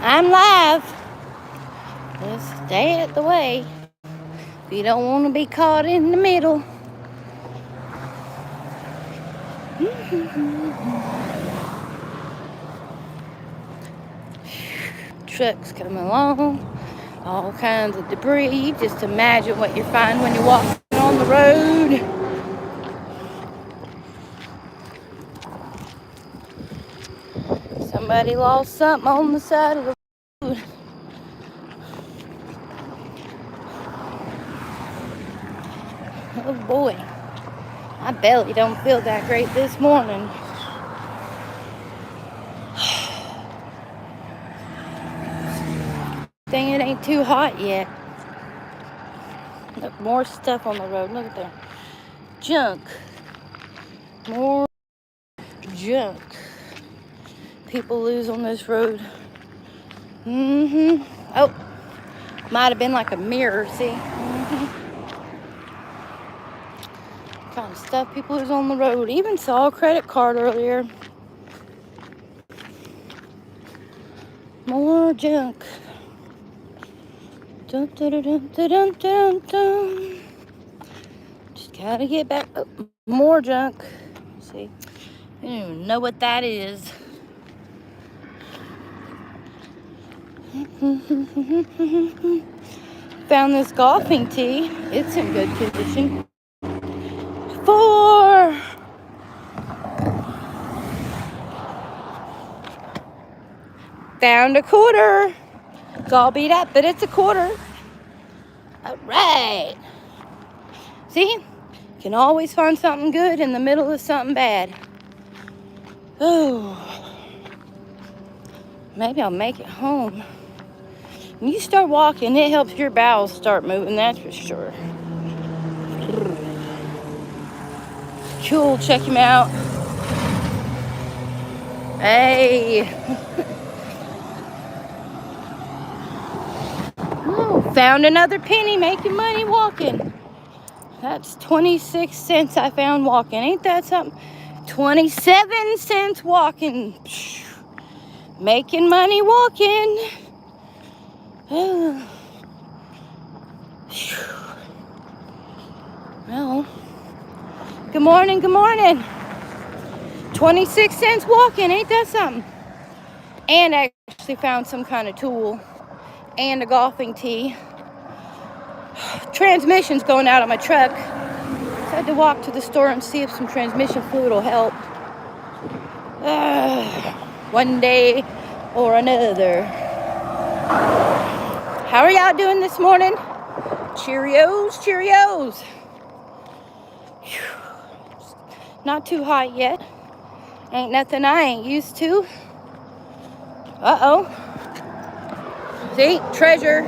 I'm live. Just stay out the way. If you don't want to be caught in the middle. Trucks coming along. All kinds of debris. Just imagine what you find when you're walking on the road. Somebody lost something on the side of the road. Oh boy. My belly don't feel that great this morning. Dang, it ain't too hot yet. Look, more stuff on the road. Look at that. Junk. More junk. People lose on this road. Oh, might have been like a mirror, see? Kind of stuff people lose on the road. Even saw a credit card earlier. More junk. Dun, dun, dun, dun, dun, dun, dun. Just gotta get back. Oh, more junk. See? I don't even know what that is. Found this golfing tee. It's in good condition. 4. Found a quarter. It's all beat up, but it's a quarter. All right. See? Can always find something good in the middle of something bad. Oh. Maybe I'll make it home. When you start walking, it helps your bowels start moving, that's for sure. Cool, check him out. Hey. Oh, found another penny making money walking. That's 26 cents I found walking. Ain't that something? 27 cents walking. Making money walking. Well, good morning, good morning. 26 cents walking, ain't that something? And I actually found some kind of tool and a golfing tee. Transmission's going out of my truck. So I had to walk to the store and see if some transmission fluid will help. One day or another. How are y'all doing this morning? Cheerios, Cheerios. Not too hot yet. Ain't nothing I ain't used to. Uh-oh. See? Treasure.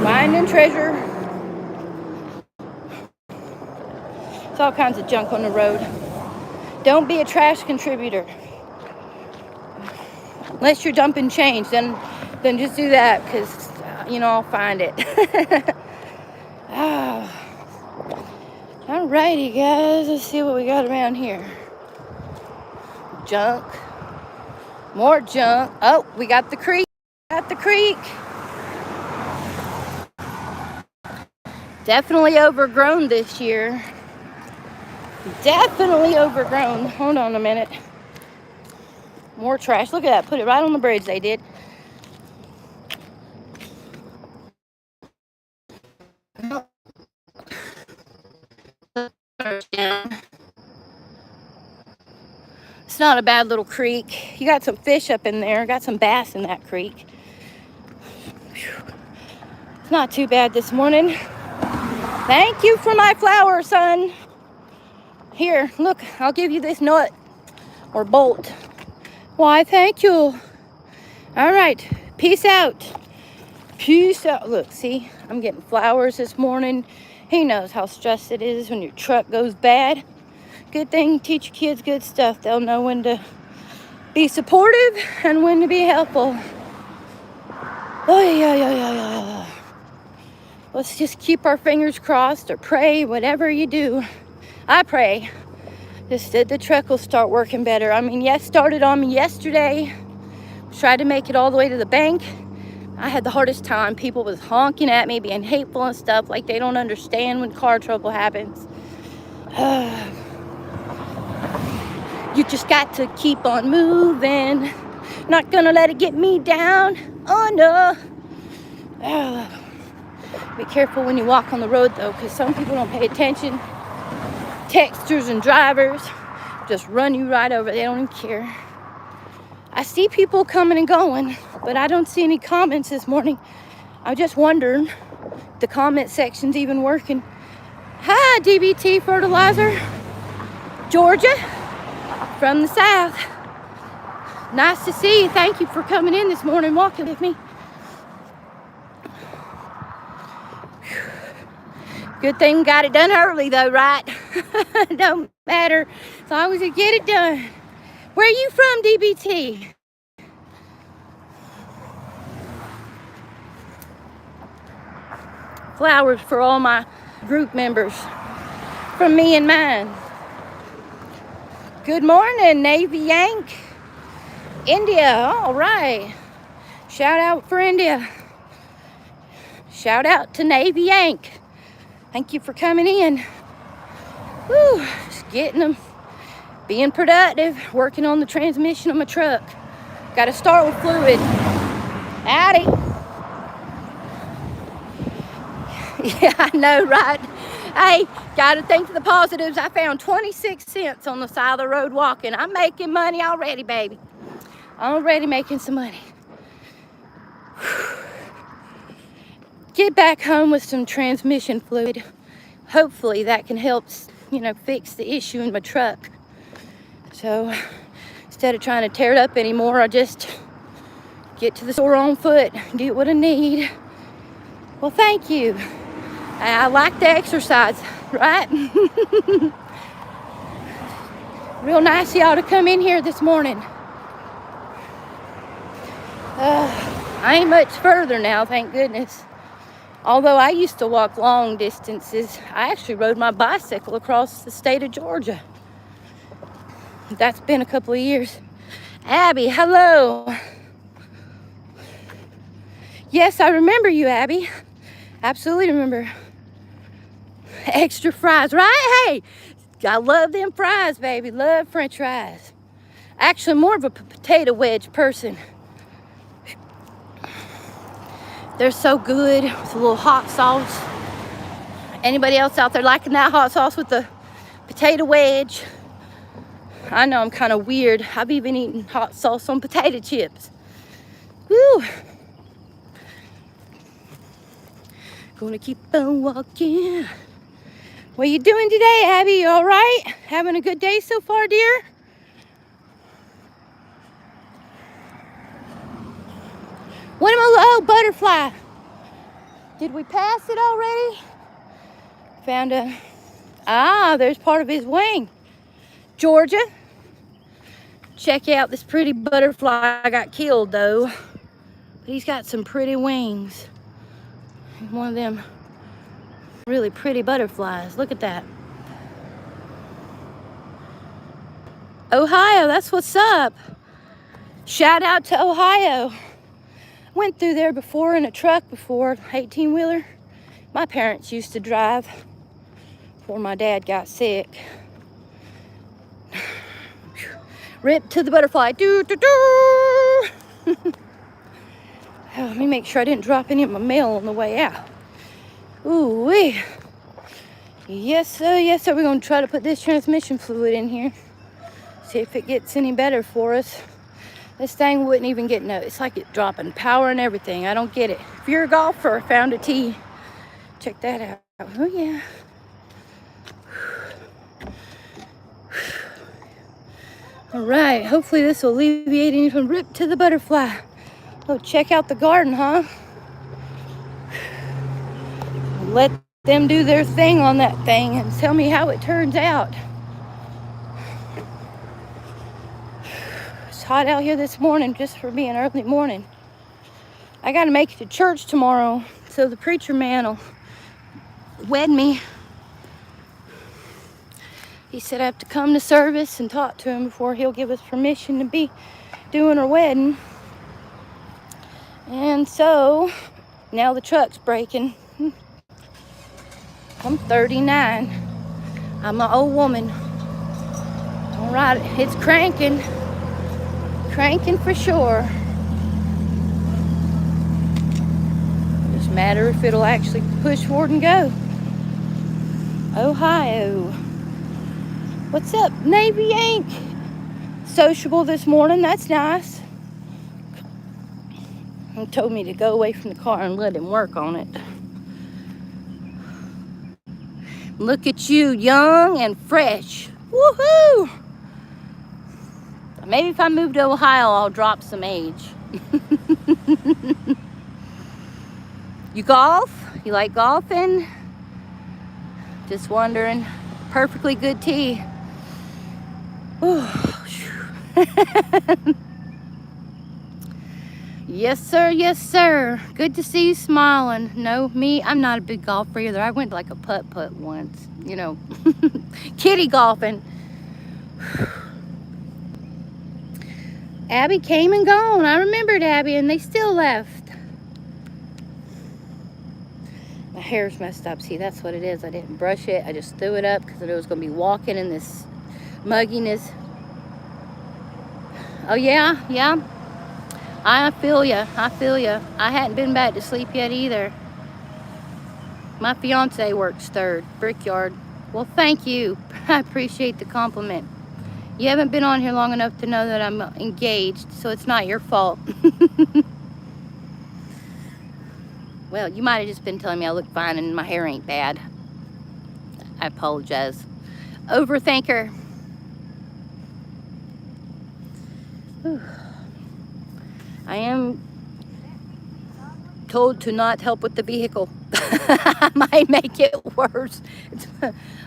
Finding treasure. It's all kinds of junk on the road. Don't be a trash contributor. Unless you're dumping change, then just do that, because, I'll find it. Alrighty, guys. Let's see what we got around here. Junk. More junk. Oh, we got the creek. Definitely overgrown this year. Definitely overgrown. Hold on a minute. More trash. Look at that. Put it right on the bridge, they did. It's not a bad little creek. You got some fish up in there. Got some bass in that creek. It's not too bad this morning. Thank you for my flower, son. Here, look, I'll give you this nut or bolt. Why, thank you. All right, peace out. Peace out. Look, see, I'm getting flowers this morning. He knows how stressed it is when your truck goes bad. Good thing, teach your kids good stuff. They'll know when to be supportive and when to be helpful. Oh, yeah. Let's just keep our fingers crossed or pray, whatever you do. I pray just that the truck will start working better. I mean, yes, started on me yesterday Tried to make it all the way to the bank. I had the hardest time. People was honking at me, being hateful and stuff, like they don't understand when car trouble happens. You just got to keep on moving. Not gonna let it get me down. Oh no. Be careful when you walk on the road though, because some people don't pay attention. Texters and drivers just run you right over. They don't even care. I see people coming and going, but I don't see any comments this morning. I just wondered if the comment section's even working. Hi, DBT Fertilizer. Georgia from the south. Nice to see you. Thank you for coming in this morning, walking with me. Good thing got it done early though, right? Don't matter as long as you get it done. Where are you from, DBT? Flowers for all my group members from me and mine. Good morning, Navy Yank. India, all right. Shout out for India. Shout out to Navy Yank. Thank you for coming in. Woo, just getting them, being productive, working on the transmission of my truck. Got to start with fluid. Howdy. Yeah, I know, right? Hey, got to think of the positives. I found 26 cents on the side of the road walking. I'm making money already, baby. Already making some money. Get back home with some transmission fluid. Hopefully that can help, fix the issue in my truck. So instead of trying to tear it up anymore, I just get to the store on foot, get what I need. Well, thank you. I like the exercise, right? Real nice of y'all to come in here this morning. I ain't much further now, thank goodness. Although I used to walk long distances, I actually rode my bicycle across the state of Georgia. That's been a couple of years. Abby, hello. Yes, I remember you, Abby. Absolutely remember. Extra fries, right? Hey, I love them fries, baby. Love French fries. Actually, more of a potato wedge person. They're so good with a little hot sauce. Anybody else out there liking that hot sauce with the potato wedge? I know I'm kind of weird. I've even eaten hot sauce on potato chips. Woo! Gonna keep on walking. What you doing today, Abby? You all right? Having a good day so far, dear? What am I? Oh, butterfly. Did we pass it already? Found there's part of his wing. Georgia. Check out this pretty butterfly. I got killed though. But he's got some pretty wings. One of them really pretty butterflies. Look at that. Ohio, that's what's up. Shout out to Ohio. Went through there before in a truck before, 18-wheeler. My parents used to drive before my dad got sick. Rip to the butterfly. Doo, doo, doo. Let me make sure I didn't drop any of my mail on the way out. Ooh wee. Yes sir, yes sir. We're gonna try to put this transmission fluid in here. See if it gets any better for us. This thing wouldn't even get it's like it's dropping power and everything. I don't get it. If you're a golfer, found a tee. Check that out. Oh yeah. All right, hopefully this will alleviate any from Rip to the butterfly. Oh, check out the garden, huh? Let them do their thing on that thing and tell me how it turns out. It's hot out here this morning just for being early morning. I got to make it to church tomorrow so the preacher man will wed me. He said I have to come to service and talk to him before he'll give us permission to be doing our wedding. And so now the truck's braking. I'm 39. I'm an old woman. All right, it's cranking. Cranking for sure. Just matter if it'll actually push forward and go. Ohio. What's up, Navy Yank? Sociable this morning, that's nice. He told me to go away from the car and let him work on it. Look at you, young and fresh. Woohoo! Maybe if I move to Ohio, I'll drop some age. You golf? You like golfing? Just wondering. Perfectly good tee. Yes, sir. Yes, sir. Good to see you smiling. No, me, I'm not a big golfer either. I went to like a putt-putt once, you know. Kitty golfing. Abby came and gone. I remembered Abby, and they still left. My hair's messed up. See, that's what it is. I didn't brush it. I just threw it up because I knew I was going to be walking in this mugginess. Oh, yeah? Yeah? I feel ya. I feel ya. I hadn't been back to sleep yet either. My fiance works third, Brickyard. Well, thank you. I appreciate the compliment. You haven't been on here long enough to know that I'm engaged, so it's not your fault. Well, you might have just been telling me I look fine and my hair ain't bad. I apologize. Overthinker. Whew. I am told to not help with the vehicle. I might make it worse.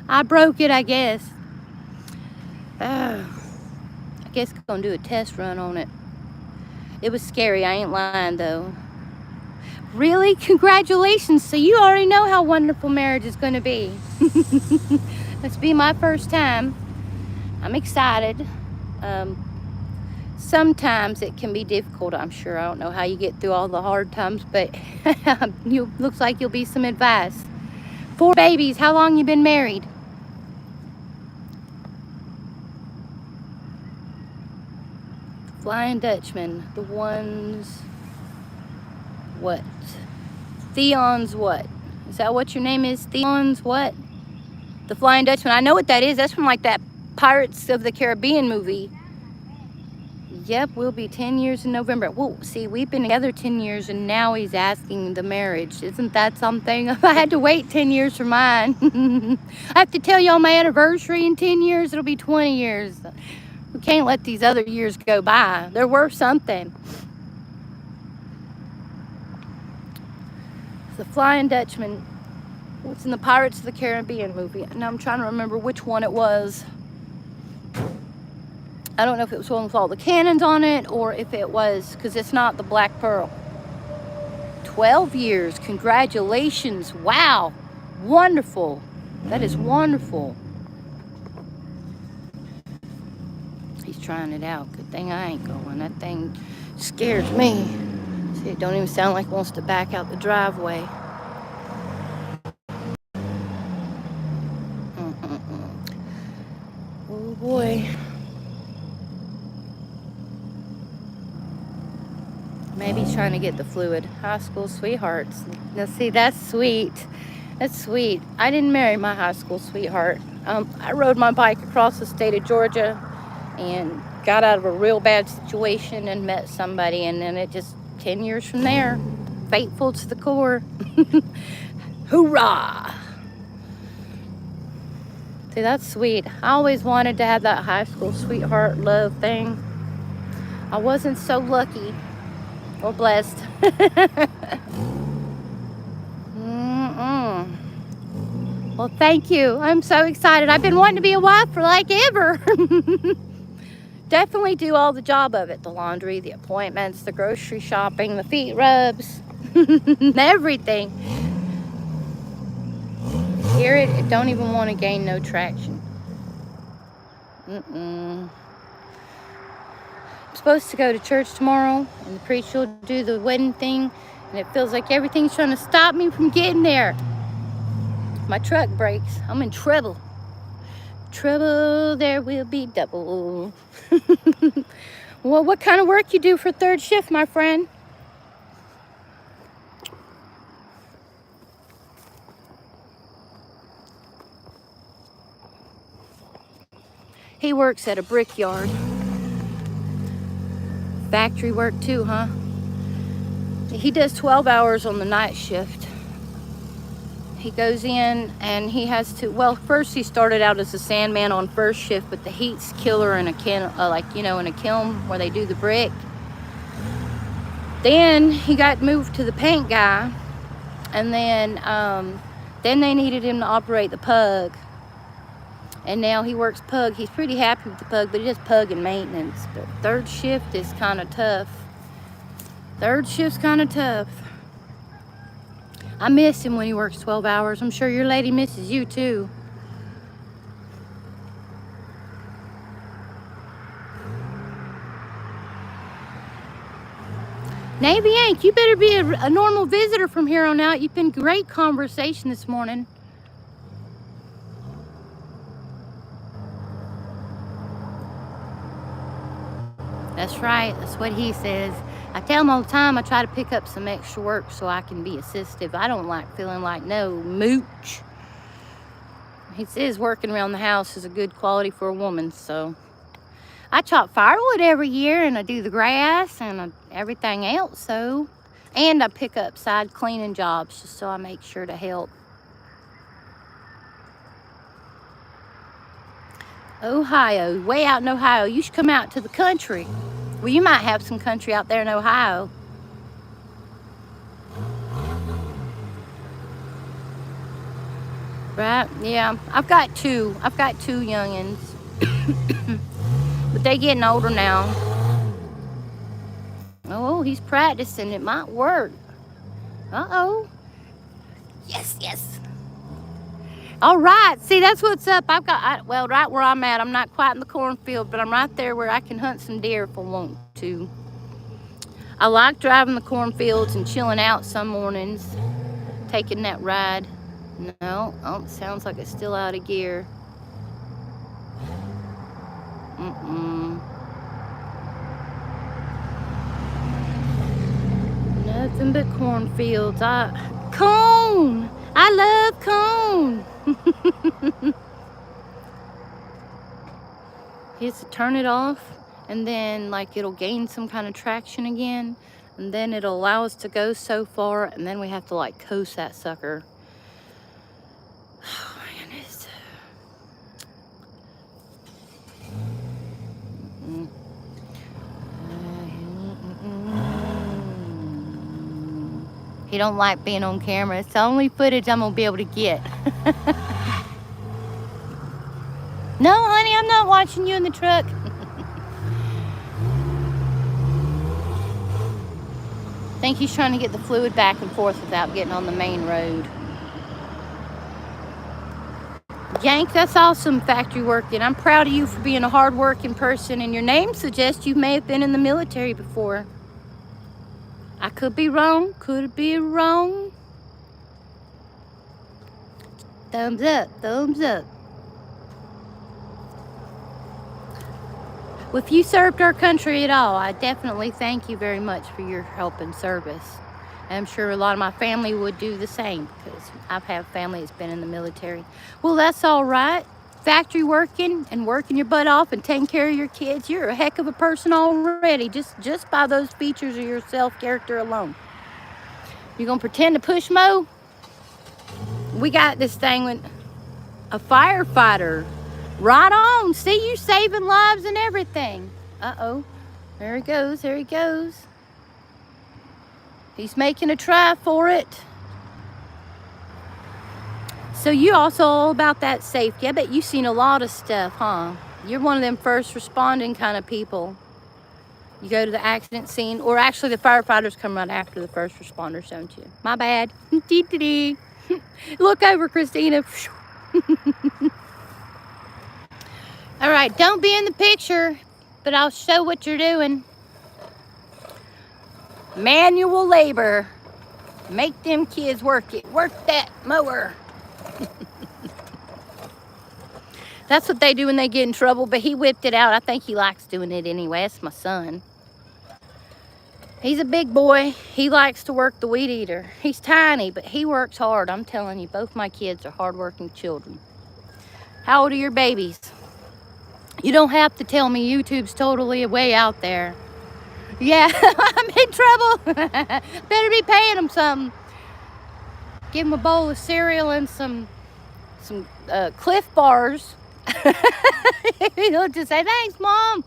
I broke it, I guess. I guess I'm gonna do a test run on it. It was scary, I ain't lying though. Really? Congratulations. So you already know how wonderful marriage is gonna be. This be my first time. I'm excited. Sometimes it can be difficult, I'm sure. I don't know how you get through all the hard times, but looks like you'll be some advice. 4 babies. How long you been married? Flying Dutchman. The ones... What? Theon's what? Is that what your name is? Theon's what? The Flying Dutchman. I know what that is. That's from like that Pirates of the Caribbean movie. Yep, we'll be 10 years in November. Well, see, we've been together 10 years and now he's asking the marriage. Isn't that something? If I had to wait 10 years for mine. I have to tell you on my anniversary in 10 years, it'll be 20 years. We can't let these other years go by. They're worth something. The Flying Dutchman. It's in the Pirates of the Caribbean movie. Now I'm trying to remember which one it was. I don't know if it was one with all the cannons on it or if it was, because it's not the Black Pearl. 12 years. Congratulations. Wow. Wonderful. That is wonderful. He's trying it out. Good thing I ain't going. That thing scares me. See, it don't even sound like it wants to back out the driveway. Oh boy. Maybe he's trying to get the fluid. High school sweethearts. Now see, that's sweet. That's sweet. I didn't marry my high school sweetheart. I rode my bike across the state of Georgia and got out of a real bad situation and met somebody, and then it just 10 years from there, faithful to the core. Hoorah! See, that's sweet. I always wanted to have that high school sweetheart love thing. I wasn't so lucky or blessed. Well, thank you. I'm so excited. I've been wanting to be a wife for like ever. Definitely do all the job of it. The laundry, the appointments, the grocery shopping, the feet rubs, everything. Hear it? It don't even want to gain no traction. supposed to go to church tomorrow, and the preacher will do the wedding thing, and it feels like everything's trying to stop me from getting there. My truck breaks. I'm in trouble. Trouble, there will be double. Well, what kind of work you do for third shift, my friend? He works at a brickyard. Factory work too, huh? He does 12 hours on the night shift. He goes in and he has to, well, first he started out as a sandman on first shift, but the heat's killer in a kiln, in a kiln where they do the brick. Then he got moved to the paint guy, and then they needed him to operate the pug. And now he works pug. He's pretty happy with the pug, but he does pug and maintenance. But third shift is kind of tough. Third shift's kind of tough. I miss him when he works 12 hours. I'm sure your lady misses you too. Navy Yank, you better be a normal visitor from here on out. You've been great conversation this morning. That's right. That's what he says. I tell him all the time I try to pick up some extra work so I can be assistive. I don't like feeling like no mooch. He says working around the house is a good quality for a woman, so I chop firewood every year, and I do the grass and everything else, so. And I pick up side cleaning jobs just so I make sure to help. Ohio, way out in Ohio. You should come out to the country. Well, you might have some country out there in Ohio. Right? Yeah. I've got two youngins. But they getting older now. Oh, he's practicing. It might work. Uh-oh. Yes, yes. All right. See, that's what's up. Well, right where I'm at, I'm not quite in the cornfield, but I'm right there where I can hunt some deer if I want to. I like driving the cornfields and chilling out some mornings, taking that ride. No, oh, sounds like it's still out of gear. Nothing but cornfields. Cone! I love cone! He has to turn it off, and then like it'll gain some kind of traction again, and then it'll allow us to go so far, and then we have to like coast that sucker. Oh my goodness. He don't like being on camera. It's the only footage I'm gonna be able to get. No, honey, I'm not watching you in the truck. I think he's trying to get the fluid back and forth without getting on the main road. Yank, that's awesome, factory working. I'm proud of you for being a hard-working person, and your name suggests you may have been in the military before. I could be wrong. Could be wrong. Thumbs up. Thumbs up. Well, if you served our country at all, I definitely thank you very much for your help and service. I'm sure a lot of my family would do the same, because I've had family that's been in the military. Well, that's all right. Factory working and working your butt off and taking care of your kids. You're a heck of a person already, just by those features of your self-character alone. You gonna pretend to push mow? We got this thing with a firefighter. Right on. See, you saving lives and everything. Uh-oh. There he goes. There he goes. He's making a try for it. So you also all about that safety. I bet you've seen a lot of stuff, huh? You're one of them first responding kind of people. You go to the accident scene, or actually the firefighters come right after the first responders, don't you? My bad. Look over, Christina. All right, don't be in the picture, but I'll show what you're doing. Manual labor. Make them kids work it. Work that mower. That's what they do when they get in trouble, but he whipped it out. I think he likes doing it anyway. That's my son. He's a big boy. He likes to work the weed eater. He's tiny, but he works hard. I'm telling you, both my kids are hardworking children. How old are your babies? You don't have to tell me. YouTube's totally way out there. Yeah, I'm in trouble. Better be paying them something. Give them a bowl of cereal and some Cliff Bars. He'll just say, thanks, Mom.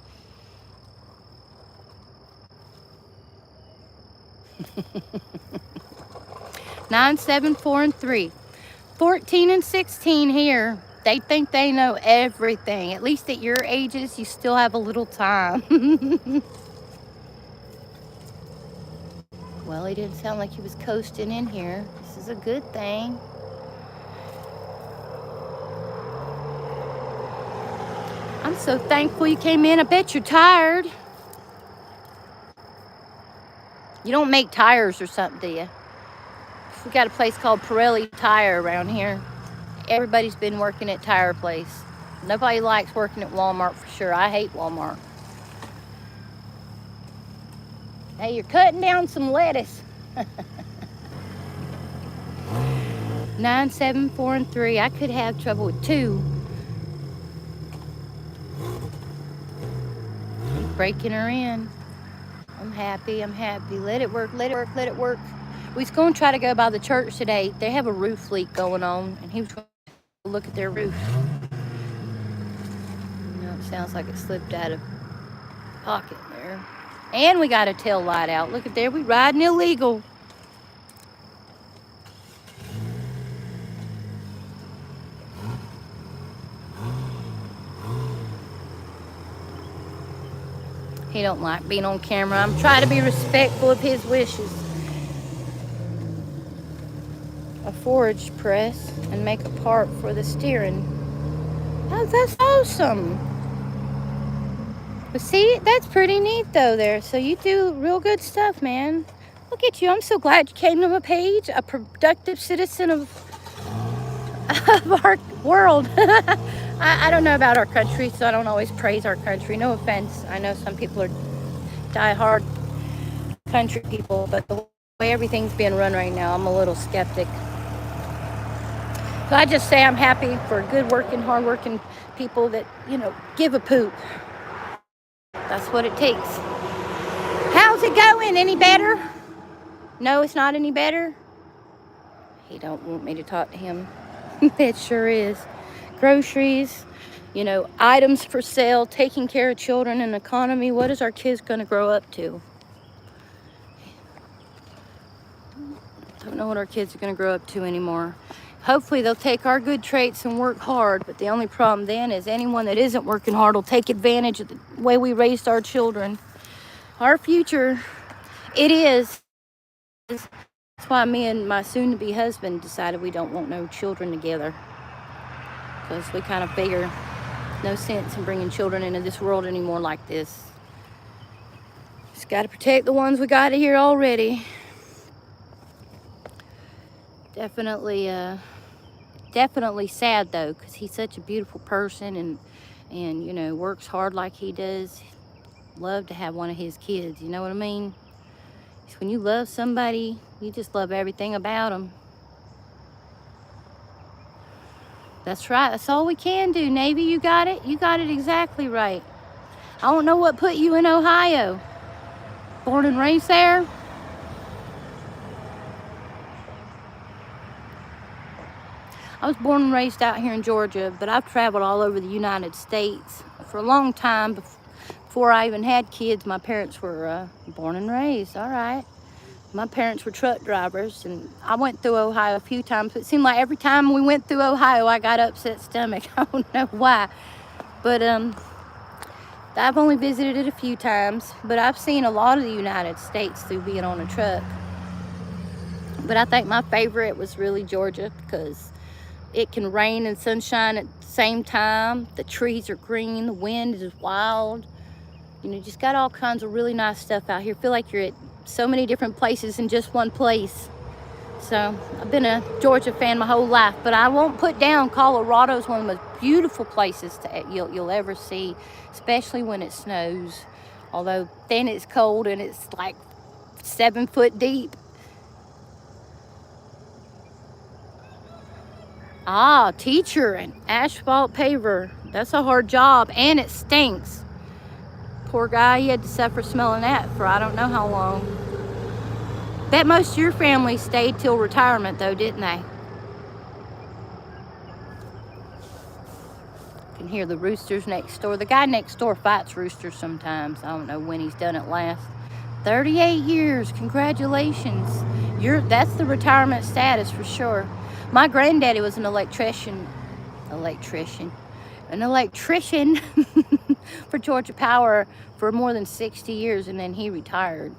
Nine, 7, 4, and 3. 14 and 16 here. They think they know everything. At least at your ages, you still have a little time. Well, he didn't sound like he was coasting in here. This is a good thing. I'm so thankful you came in. I bet you're tired. You don't make tires or something, do you? We got a place called Pirelli Tire around here. Everybody's been working at Tire Place. Nobody likes working at Walmart for sure. I hate Walmart. Hey, you're cutting down some lettuce. 9, 7, 4, and 3. I could have trouble with 2. I'm breaking her in. I'm happy. I'm happy. Let it work. Let it work. Let it work. We was going to try to go by the church today. They have a roof leak going on, and he was going to look at their roof. You know, it sounds like it slipped out of pocket there. And we got a tail light out. Look at there. We riding illegal. He don't like being on camera. I'm trying to be respectful of his wishes. A forage press and make a part for the steering. Oh, that's awesome. But see, that's pretty neat though there. So you do real good stuff, man. Look at you. I'm so glad you came to my page. A productive citizen of our world. I don't know about our country, so I don't always praise our country. No offense. I know some people are die-hard country people, but the way everything's being run right now, I'm a little skeptic. So I just say I'm happy for good working, hard-working people that, you know, give a poop. That's what it takes. How's it going? Any better? No, it's not any better? He don't want me to talk to him. It sure is. Groceries, you know, items for sale, taking care of children and economy. What is our kids going to grow up to? Don't know what our kids are going to grow up to anymore. Hopefully they'll take our good traits and work hard, but the only problem then is anyone that isn't working hard will take advantage of the way we raised our children. Our future, it is. That's why me and my soon-to-be husband decided we don't want no children together. Because we kind of figure no sense in bringing children into this world anymore like this. Just got to protect the ones we got here already. Definitely sad though, because he's such a beautiful person and you know, works hard like he does. Love to have one of his kids, you know what I mean? It's when you love somebody, you just love everything about them. That's right. That's all we can do. Navy, you got it? You got it exactly right. I don't know what put you in Ohio. Born and raised there? I was born and raised out here in Georgia, but I've traveled all over the United States for a long time. Before I even had kids, my parents were born and raised. All right. My parents were truck drivers, and I went through Ohio a few times. It seemed like every time we went through Ohio, I got upset stomach. I don't know why. But I've only visited it a few times, but I've seen a lot of the United States through being on a truck. But I think my favorite was really Georgia, because it can rain and sunshine at the same time. The trees are green, the wind is wild. You know, just got all kinds of really nice stuff out here. Feel like you're at so many different places in just one place. So I've been a Georgia fan my whole life, but I won't put down Colorado's one of the most beautiful places you'll ever see, especially when it snows. Although then it's cold and it's like 7 foot deep. Ah, teacher and asphalt paver. That's a hard job, and it stinks. Poor guy, he had to suffer smelling that for I don't know how long. Bet most of your family stayed till retirement though, didn't they? You can hear the roosters next door. The guy next door fights roosters sometimes. I don't know when he's done it last. 38 years, congratulations. That's the retirement status for sure. My granddaddy was an electrician for Georgia Power for more than 60 years, and then he retired.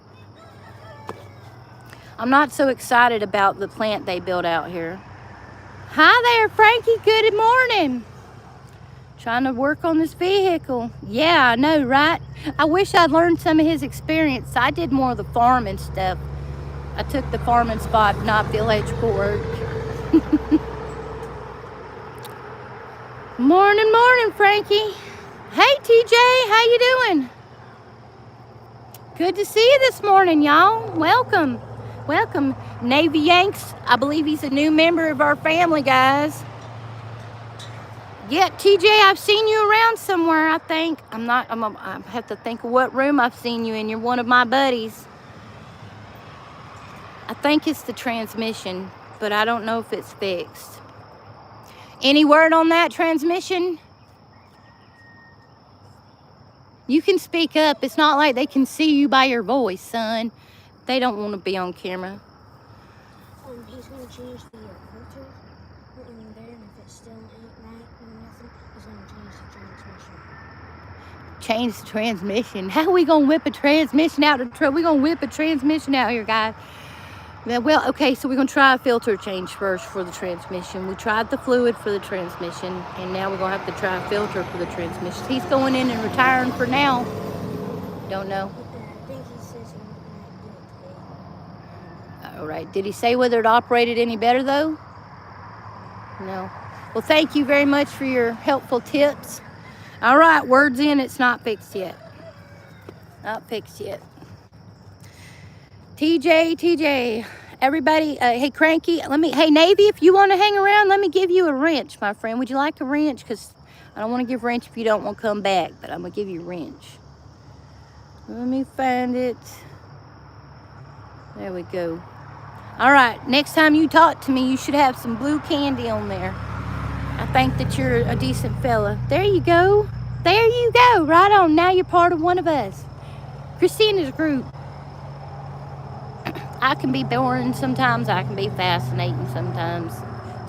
I'm not so excited about the plant they built out here. Hi there, Frankie. Good morning. Trying to work on this vehicle. Yeah, I know, right? I wish I'd learned some of his experience. I did more of the farming stuff. I took the farming spot, not the electrical work. Morning, Frankie. Hey, TJ, how you doing? Good to see you this morning, y'all. Welcome. Navy Yanks. I believe he's a new member of our family, guys. Yeah, TJ, I've seen you around somewhere, I think. I have to think of what room I've seen you in. You're one of my buddies. I think it's the transmission, but I don't know if it's fixed. Any word on that transmission? You can speak up. It's not like they can see you by your voice, son. They don't want to be on camera. He's going to change the filter in there, and if it still ain't right or nothing, he's going to change the transmission. Change the transmission? How are we going to whip a transmission out of the truck? We're going to whip a transmission out here, guys. Well, okay, so we're going to try a filter change first for the transmission. We tried the fluid for the transmission, and now we're going to have to try a filter for the transmission. He's going in and retiring for now. Don't know. I think he says he might do it today. All right. Did he say whether it operated any better, though? No. Well, thank you very much for your helpful tips. All right, word's in. It's not fixed yet. Not fixed yet. TJ, everybody, hey, Cranky, hey, Navy, if you want to hang around, let me give you a wrench, my friend. Would you like a wrench? Because I don't want to give a wrench if you don't want to come back, but I'm going to give you a wrench. Let me find it. There we go. All right, next time you talk to me, you should have some blue candy on there. I think that you're a decent fella. There you go. There you go. Right on. Now you're part of one of us. Christina's group. I can be boring sometimes. I can be fascinating sometimes.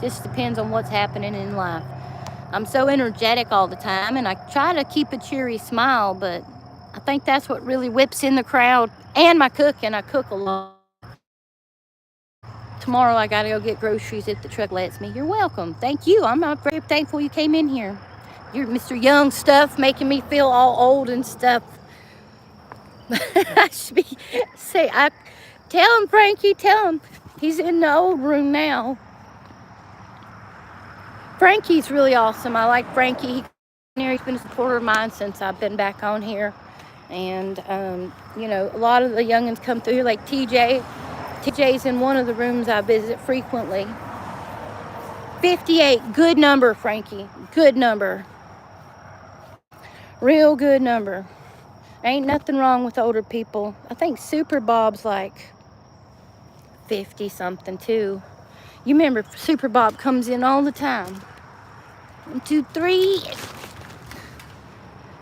Just depends on what's happening in life. I'm so energetic all the time, and I try to keep a cheery smile, but I think that's what really whips in the crowd. And my cooking. I cook a lot. Tomorrow I got to go get groceries if the truck lets me. You're welcome. Thank you. I'm very thankful you came in here. You're Mr. Young Stuff, making me feel all old and stuff. I should be... Tell him, Frankie, tell him. He's in the old room now. Frankie's really awesome. I like Frankie. He's been a supporter of mine since I've been back on here. And, you know, a lot of the youngins come through here, like TJ. TJ's in one of the rooms I visit frequently. 58, good number, Frankie. Good number. Real good number. Ain't nothing wrong with older people. I think Super Bob's like 50 something too. You remember Super Bob comes in all the time. 1, 2, 3.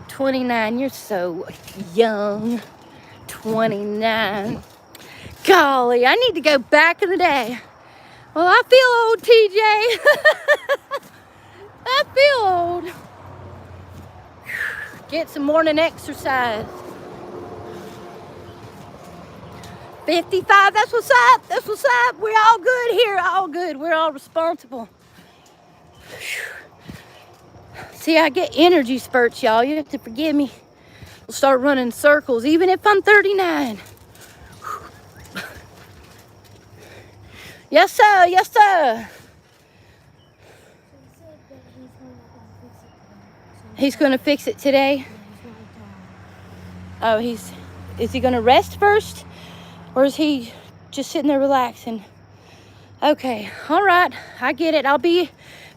29. You're so young. 29. Golly, I need to go back in the day. Well, I feel old, TJ. I feel old. Get some morning exercise. 55, that's what's up. That's what's up. We're all good here. All good. We're all responsible. See, I get energy spurts, y'all. You have to forgive me. We'll start running circles, even if I'm 39. Yes, sir. Yes, sir. So he said that he's going to fix it today. So He's going to fix it today. yeah, he's not Oh, is he going to rest first? Or is he just sitting there relaxing? Okay, all right, I get it. I'll be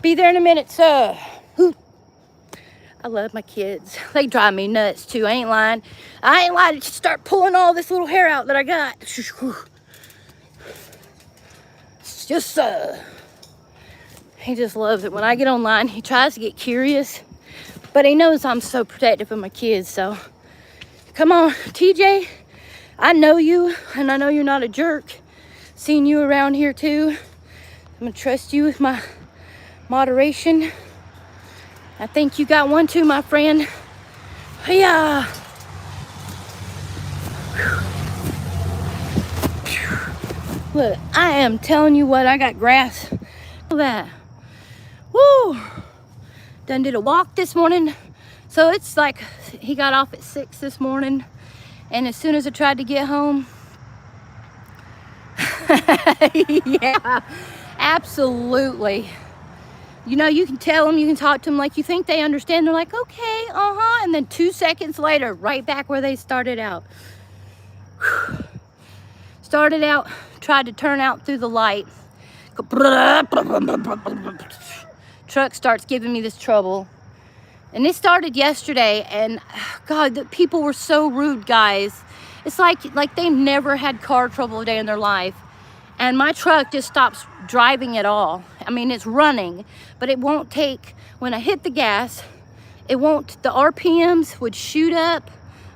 there in a minute, sir. Whew. I love my kids. They drive me nuts too. I ain't lying. I ain't lying. Just start pulling all this little hair out that I got. It's just he just loves it. When I get online, he tries to get curious, but he knows I'm so protective of my kids. So come on, TJ. I know you, and I know you're not a jerk. Seeing you around here too, I'm gonna trust you with my moderation. I think you got one too, my friend. Yeah. Look, I am telling you what, I got grass. Look at that. Woo! Done did a walk this morning. So it's like he got off at 6 this morning, and as soon as I tried to get home, yeah, absolutely. You know, you can tell them, you can talk to them like you think they understand. They're like, okay, and then 2 seconds later, right back where they started out. Started out, tried to turn out through the light. Truck starts giving me this trouble. And it started yesterday, and God, the people were so rude, guys. It's like they never had car trouble a day in their life. And my truck just stops driving at all. I mean, it's running, but it won't take, when I hit the gas, the RPMs would shoot up,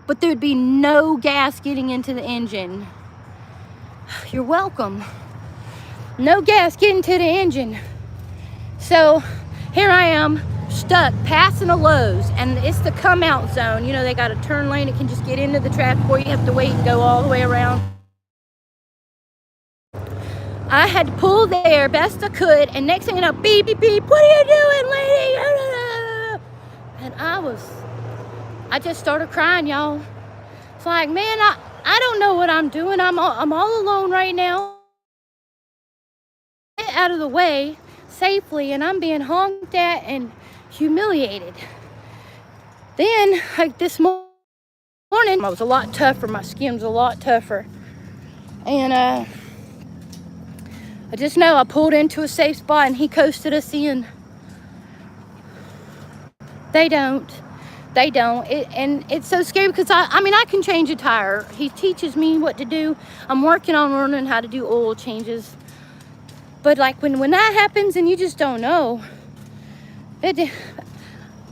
but there'd be no gas getting into the engine. You're welcome. No gas getting to the engine. So here I am, stuck, passing a Lowe's, and it's the come out zone. You know, they got a turn lane, it can just get into the traffic, or you have to wait and go all the way around. I had to pull there best I could, and next thing you know, beep, beep, beep, what are you doing, lady? And I just started crying, y'all. It's like, man, I don't know what I'm doing. I'm all alone right now. Get out of the way safely, and I'm being honked at and humiliated. Then, like this morning, I was a lot tougher. My skin was a lot tougher. And I just know I pulled into a safe spot and he coasted us in. They don't. And it's so scary because I mean, I can change a tire. He teaches me what to do. I'm working on learning how to do oil changes. But like when that happens and you just don't know,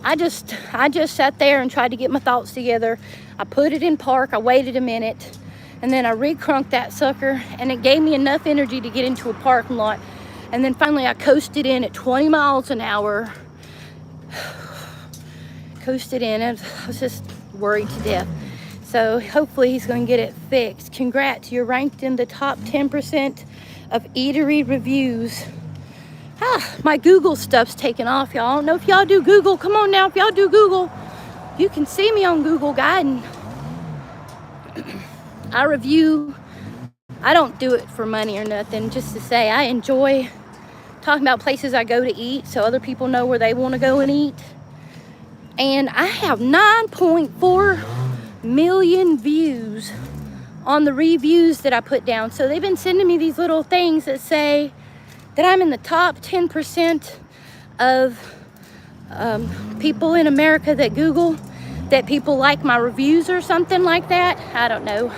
I just sat there and tried to get my thoughts together. I put it in park. I waited a minute, and then I re-crunked that sucker, and it gave me enough energy to get into a parking lot. And then finally I coasted in at 20 miles an hour. Coasted in. I was just worried to death. So hopefully he's going to get it fixed. Congrats, you're ranked in the top 10% of eatery reviews. My Google stuff's taking off, y'all. I don't know if y'all do Google. Come on now, if y'all do Google, you can see me on Google Guide. And I review. I don't do it for money or nothing, just to say I enjoy talking about places I go to eat so other people know where they want to go and eat. And I have 9.4 million views on the reviews that I put down. So they've been sending me these little things that say that I'm in the top 10% of people in America that Google, that people like my reviews or something like that. I don't know.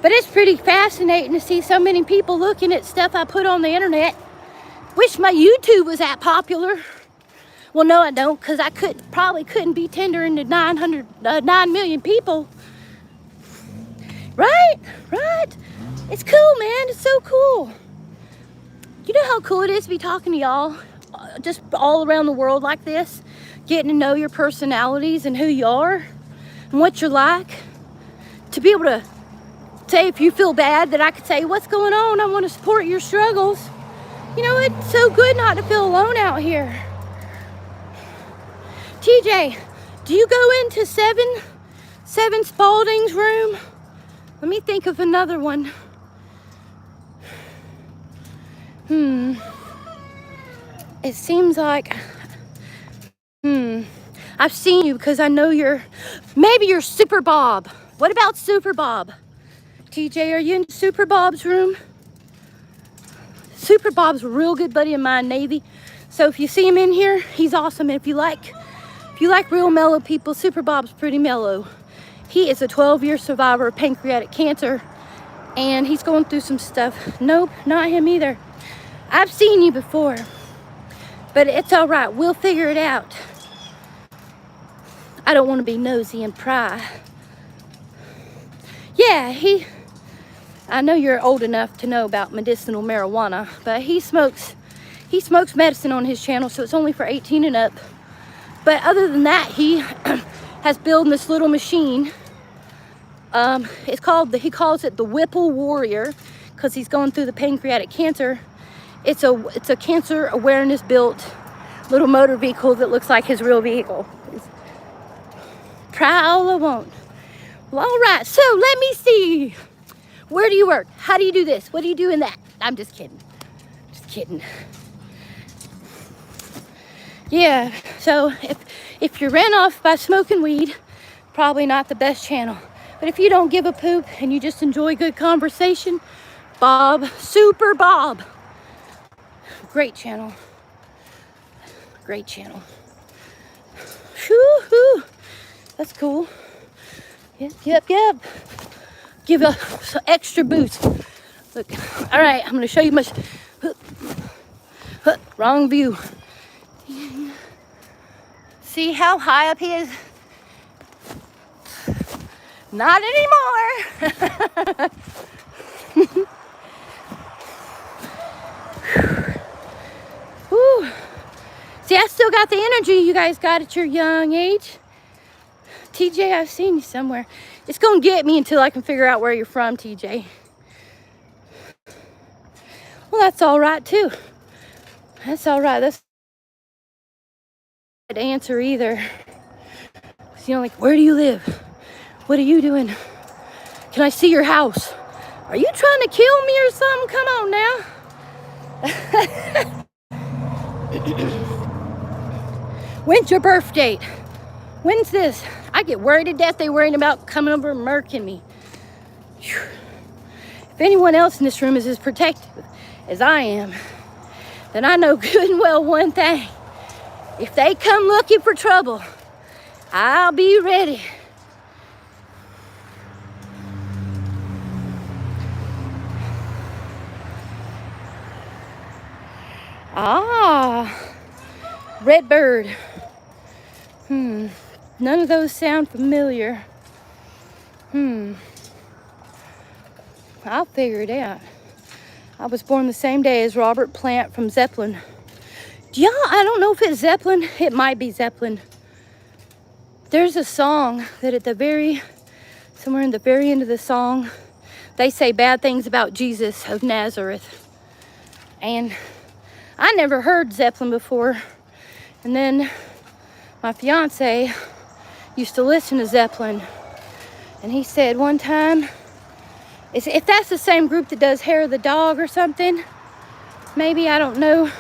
But it's pretty fascinating to see so many people looking at stuff I put on the internet. Wish my YouTube was that popular. Well, no, I don't, because I probably couldn't be tendering to 9 million people. Right? It's cool, man. It's so cool. You know how cool it is to be talking to y'all just all around the world like this? Getting to know your personalities and who you are and what you're like. To be able to say, if you feel bad, that I could say, what's going on? I want to support your struggles. You know, it's so good not to feel alone out here. TJ, do you go into Seven Spalding's room? Let me think of another one. It seems like, I've seen you because I know maybe you're Super Bob. What about Super Bob? TJ, are you in Super Bob's room? Super Bob's a real good buddy of mine, Navy. So if you see him in here, he's awesome. And if you like real mellow people, Super Bob's pretty mellow. He is a 12-year survivor of pancreatic cancer, and he's going through some stuff. Nope, not him either. I've seen you before, but it's all right. We'll figure it out. I don't want to be nosy and pry. Yeah, I know you're old enough to know about medicinal marijuana, but he smokes medicine on his channel, so it's only for 18 and up. But other than that, he has built this little machine. He calls it the Whipple Warrior, because he's going through the pancreatic cancer. It's a cancer awareness built little motor vehicle that looks like his real vehicle. Try all I want. Well, all right, so let me see. Where do you work? How do you do this? What do you do in that? I'm just kidding. Just kidding. Yeah, so if you're ran off by smoking weed, probably not the best channel. But if you don't give a poop and you just enjoy good conversation, Bob, Super Bob. Great channel. Great channel. Woo-hoo. That's cool. Yep. Give some extra boost. Look, all right, I'm gonna show you wrong view. See how high up he is? Not anymore. Whew. See, I still got the energy you guys got at your young age. TJ, I've seen you somewhere. It's gonna get me until I can figure out where you're from, TJ. Well, that's all right too. That's all right. That's not the answer either. You know, like, where do you live? What are you doing? Can I see your house? Are you trying to kill me or something? Come on now. When's your birth date? When's this? I get worried to death they worrying about coming over and murking me. Whew. If anyone else in this room is as protective as I am, then I know good and well one thing. If they come looking for trouble, I'll be ready. Ah, Redbird. None of those sound familiar. I'll figure it out. I was born the same day as Robert Plant from Zeppelin. I don't know if it's Zeppelin. It might be Zeppelin. There's a song that somewhere in the very end of the song, they say bad things about Jesus of Nazareth. And I never heard Zeppelin before. And then my fiance used to listen to Zeppelin. And he said one time, if that's the same group that does Hair of the Dog or something, maybe, I don't know.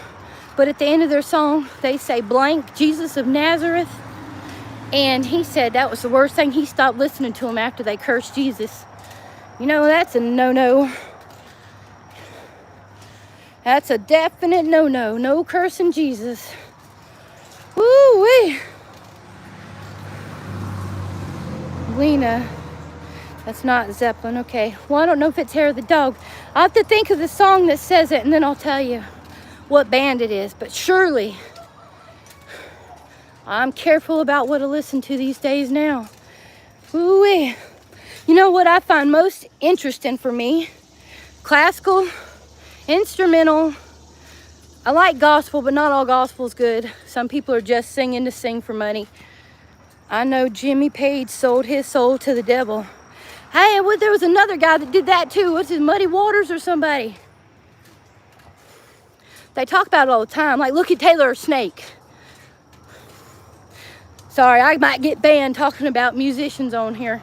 But at the end of their song, they say blank, Jesus of Nazareth. And he said that was the worst thing. He stopped listening to them after they cursed Jesus. You know, that's a no-no. That's a definite no-no. No cursing Jesus. Woo-wee. Lena. That's not Zeppelin. Okay. Well, I don't know if it's Hair of the Dog. I'll have to think of the song that says it, and then I'll tell you what band it is. But surely, I'm careful about what I listen to these days now. Ooh-wee. You know what I find most interesting for me? Classical, instrumental. I like gospel, but not all gospel is good. Some people are just singing to sing for money. I know Jimmy Page sold his soul to the devil. Hey, there was another guy that did that too. What's his, Muddy Waters or somebody? They talk about it all the time. Like, look at Taylor Snake. Sorry, I might get banned talking about musicians on here.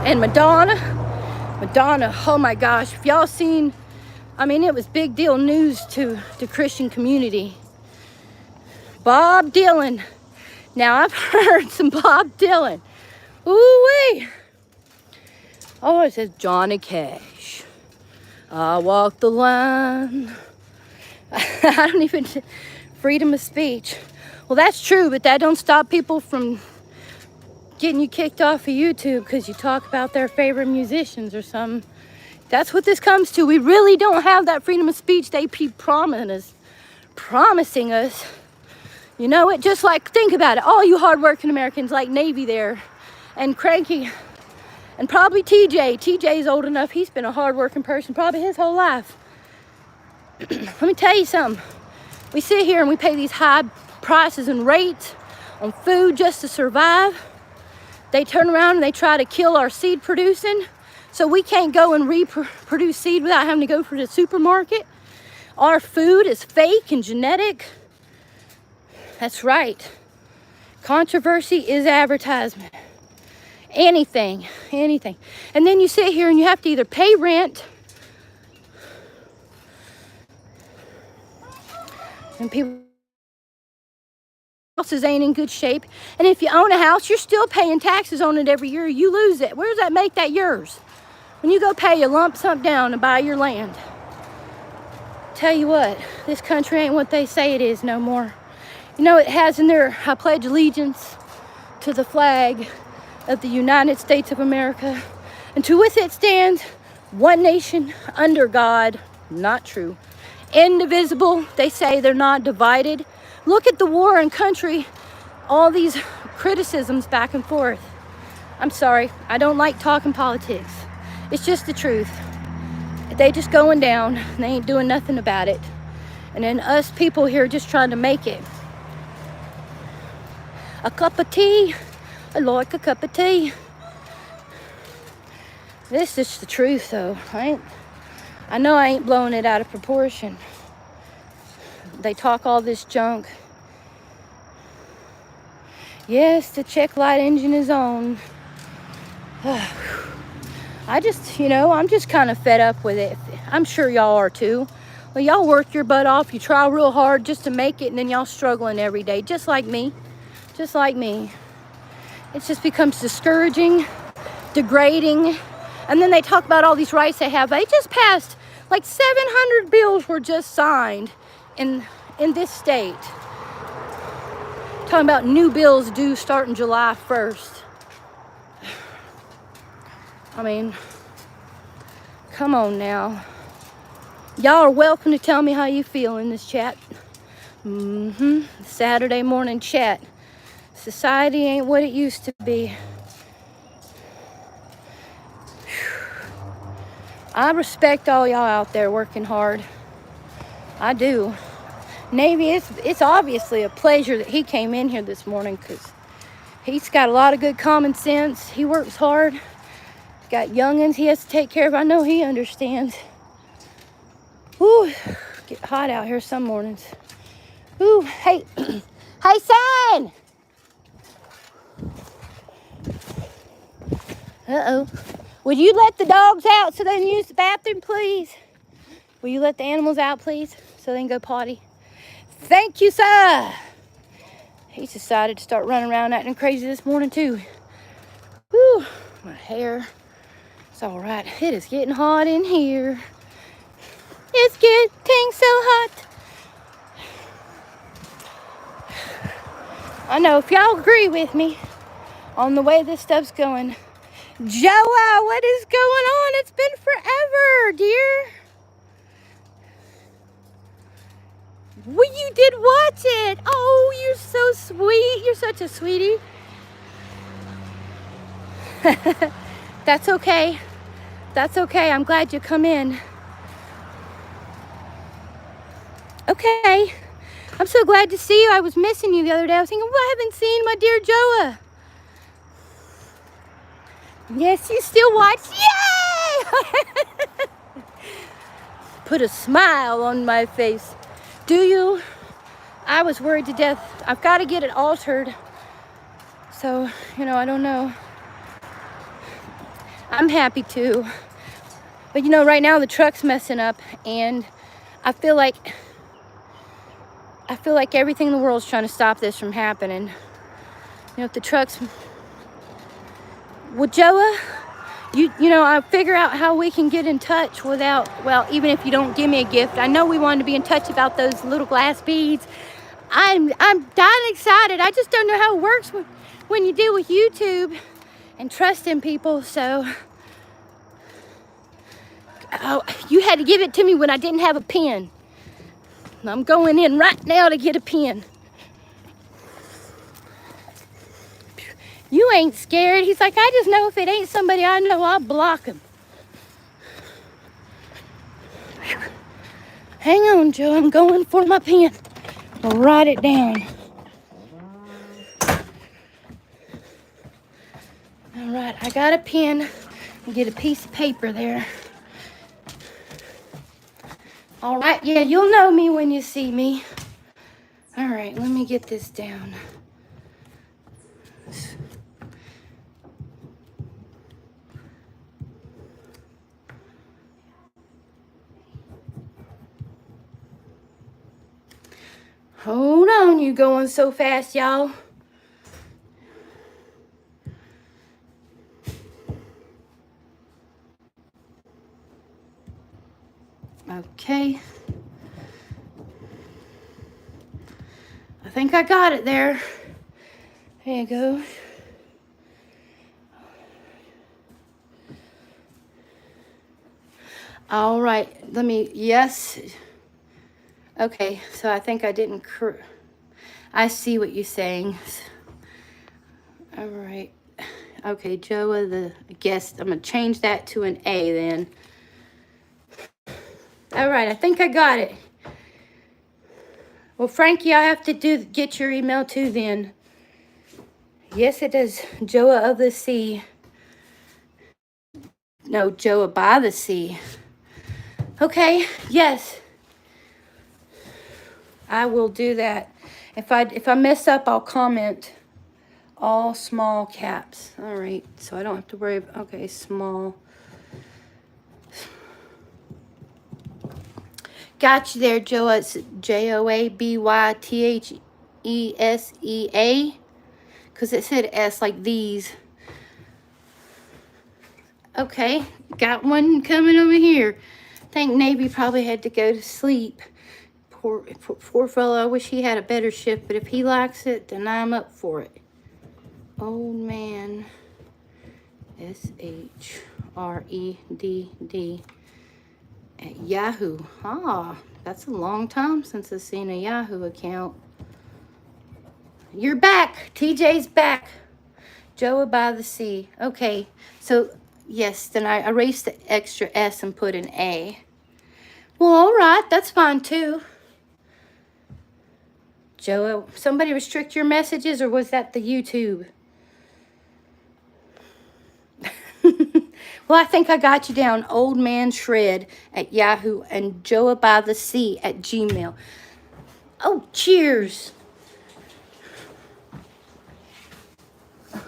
And Madonna. Madonna, oh my gosh, if y'all seen, I mean, it was big deal news to the Christian community. Bob Dylan. Now, I've heard some Bob Dylan. Ooh-wee. Oh, it says Johnny Cash. I walk the line. I don't even, freedom of speech. Well, that's true, but that don't stop people from getting you kicked off of YouTube because you talk about their favorite musicians or something. That's what this comes to. We really don't have that freedom of speech they keep promising us. You know it? Just like, think about it. All you hardworking Americans like Navy there and Cranky and probably TJ. TJ's old enough. He's been a hardworking person probably his whole life. Let me tell you something. We sit here and we pay these high prices and rates on food just to survive. They turn around and they try to kill our seed producing. So we can't go and reproduce seed without having to go for the supermarket. Our food is fake and genetic. That's right. Controversy is advertisement. Anything. And then you sit here and you have to either pay rent, and people houses ain't in good shape. And if you own a house, you're still paying taxes on it every year. You lose it. Where does that make that yours? When you go pay a lump sum down to buy your land. Tell you what, this country ain't what they say it is no more. You know, it has in there, I pledge allegiance to the flag of the United States of America, and to with it stands one nation under God. Not true. Indivisible. They say they're not divided. Look at the war in country, all these criticisms back and forth. I'm sorry, I don't like talking politics. It's just the truth. They just going down, and they ain't doing nothing about it. And then us people here just trying to make it. A cup of tea, I like a cup of tea. This is the truth though. I know I ain't blowing it out of proportion. They talk all this junk. Yes, the check light engine is on. I'm just kind of fed up with it. I'm sure y'all are too. Well, y'all work your butt off. You try real hard just to make it, and then y'all struggling every day, just like me. Just like me. It just becomes discouraging, degrading. And then they talk about all these rights they have. They just passed, like 700 bills were just signed in this state. Talking about new bills due starting July 1st. I mean, come on now. Y'all are welcome to tell me how you feel in this chat. Saturday morning chat. Society ain't what it used to be. I respect all y'all out there working hard. I do. Navy, it's obviously a pleasure that he came in here this morning because he's got a lot of good common sense. He works hard. He's got youngins he has to take care of. I know he understands. Ooh, get hot out here some mornings. Ooh, hey, hey, son! Uh-oh. Would you let the dogs out so they can use the bathroom, please? Will you let the animals out, please, so they can go potty? Thank you, sir. He's decided to start running around acting crazy this morning, too. Whew, my hair. It's all right. It is getting hot in here. It's getting so hot. I know if y'all agree with me on the way this stuff's going. Joa, what is going on? It's been forever, dear. Well, you did watch it. Oh, you're so sweet. You're such a sweetie. That's okay. That's okay. I'm glad you come in. Okay. I'm so glad to see you. I was missing you the other day. I was thinking, well, I haven't seen my dear Joa. Yes, you still watch. Yay! Put a smile on my face. Do you? I was worried to death. I've got to get it altered. So, I don't know. I'm happy too. But you know, right now the truck's messing up, and I feel like everything in the world is trying to stop this from happening. You know, if the truck's... Well, Joa, you know, I figure out how we can get in touch without, well, even if you don't give me a gift. I know we wanted to be in touch about those little glass beads. I'm dying excited. I just don't know how it works when you deal with YouTube and trusting people. So, oh, you had to give it to me when I didn't have a pen. I'm going in right now to get a pen. You ain't scared. He's like, I just know if it ain't somebody I know, I'll block him. Hang on, Joe. I'm going for my pen. I'll write it down. All right, I got a pen. I'll get a piece of paper there. All right, yeah, you'll know me when you see me. All right, let me get this down. Hold on, you going so fast, y'all. Okay. I think I got it there. There you go. All right, let me, yes. Okay, so I think I didn't, I see what you're saying. All right. Okay, Joa, the guest, I'm going to change that to an A then. All right, I think I got it. Well, Frankie, I have to get your email too then. Yes, it is Joa of the Sea. No, Joa by the Sea. Okay, yes. I will do that. If I mess up, I'll comment. All small caps. All right, so I don't have to worry about, okay, small. Got you there, Joa. It's Joabythesea. Because it said S like these. Okay, got one coming over here. I think Navy probably had to go to sleep. Poor fellow, I wish he had a better shift, but if he likes it, then I'm up for it. Old man. SHREDD at Yahoo. Ah, that's a long time since I've seen a Yahoo account. You're back. TJ's back. Joa by the Sea. Okay, so yes, then I erased the extra S and put an A. Well, all right, that's fine too. Joa, somebody restrict your messages, or was that the YouTube? Well, I think I got you down. Old Man Shred at Yahoo and Joa by the Sea at Gmail. Oh, cheers.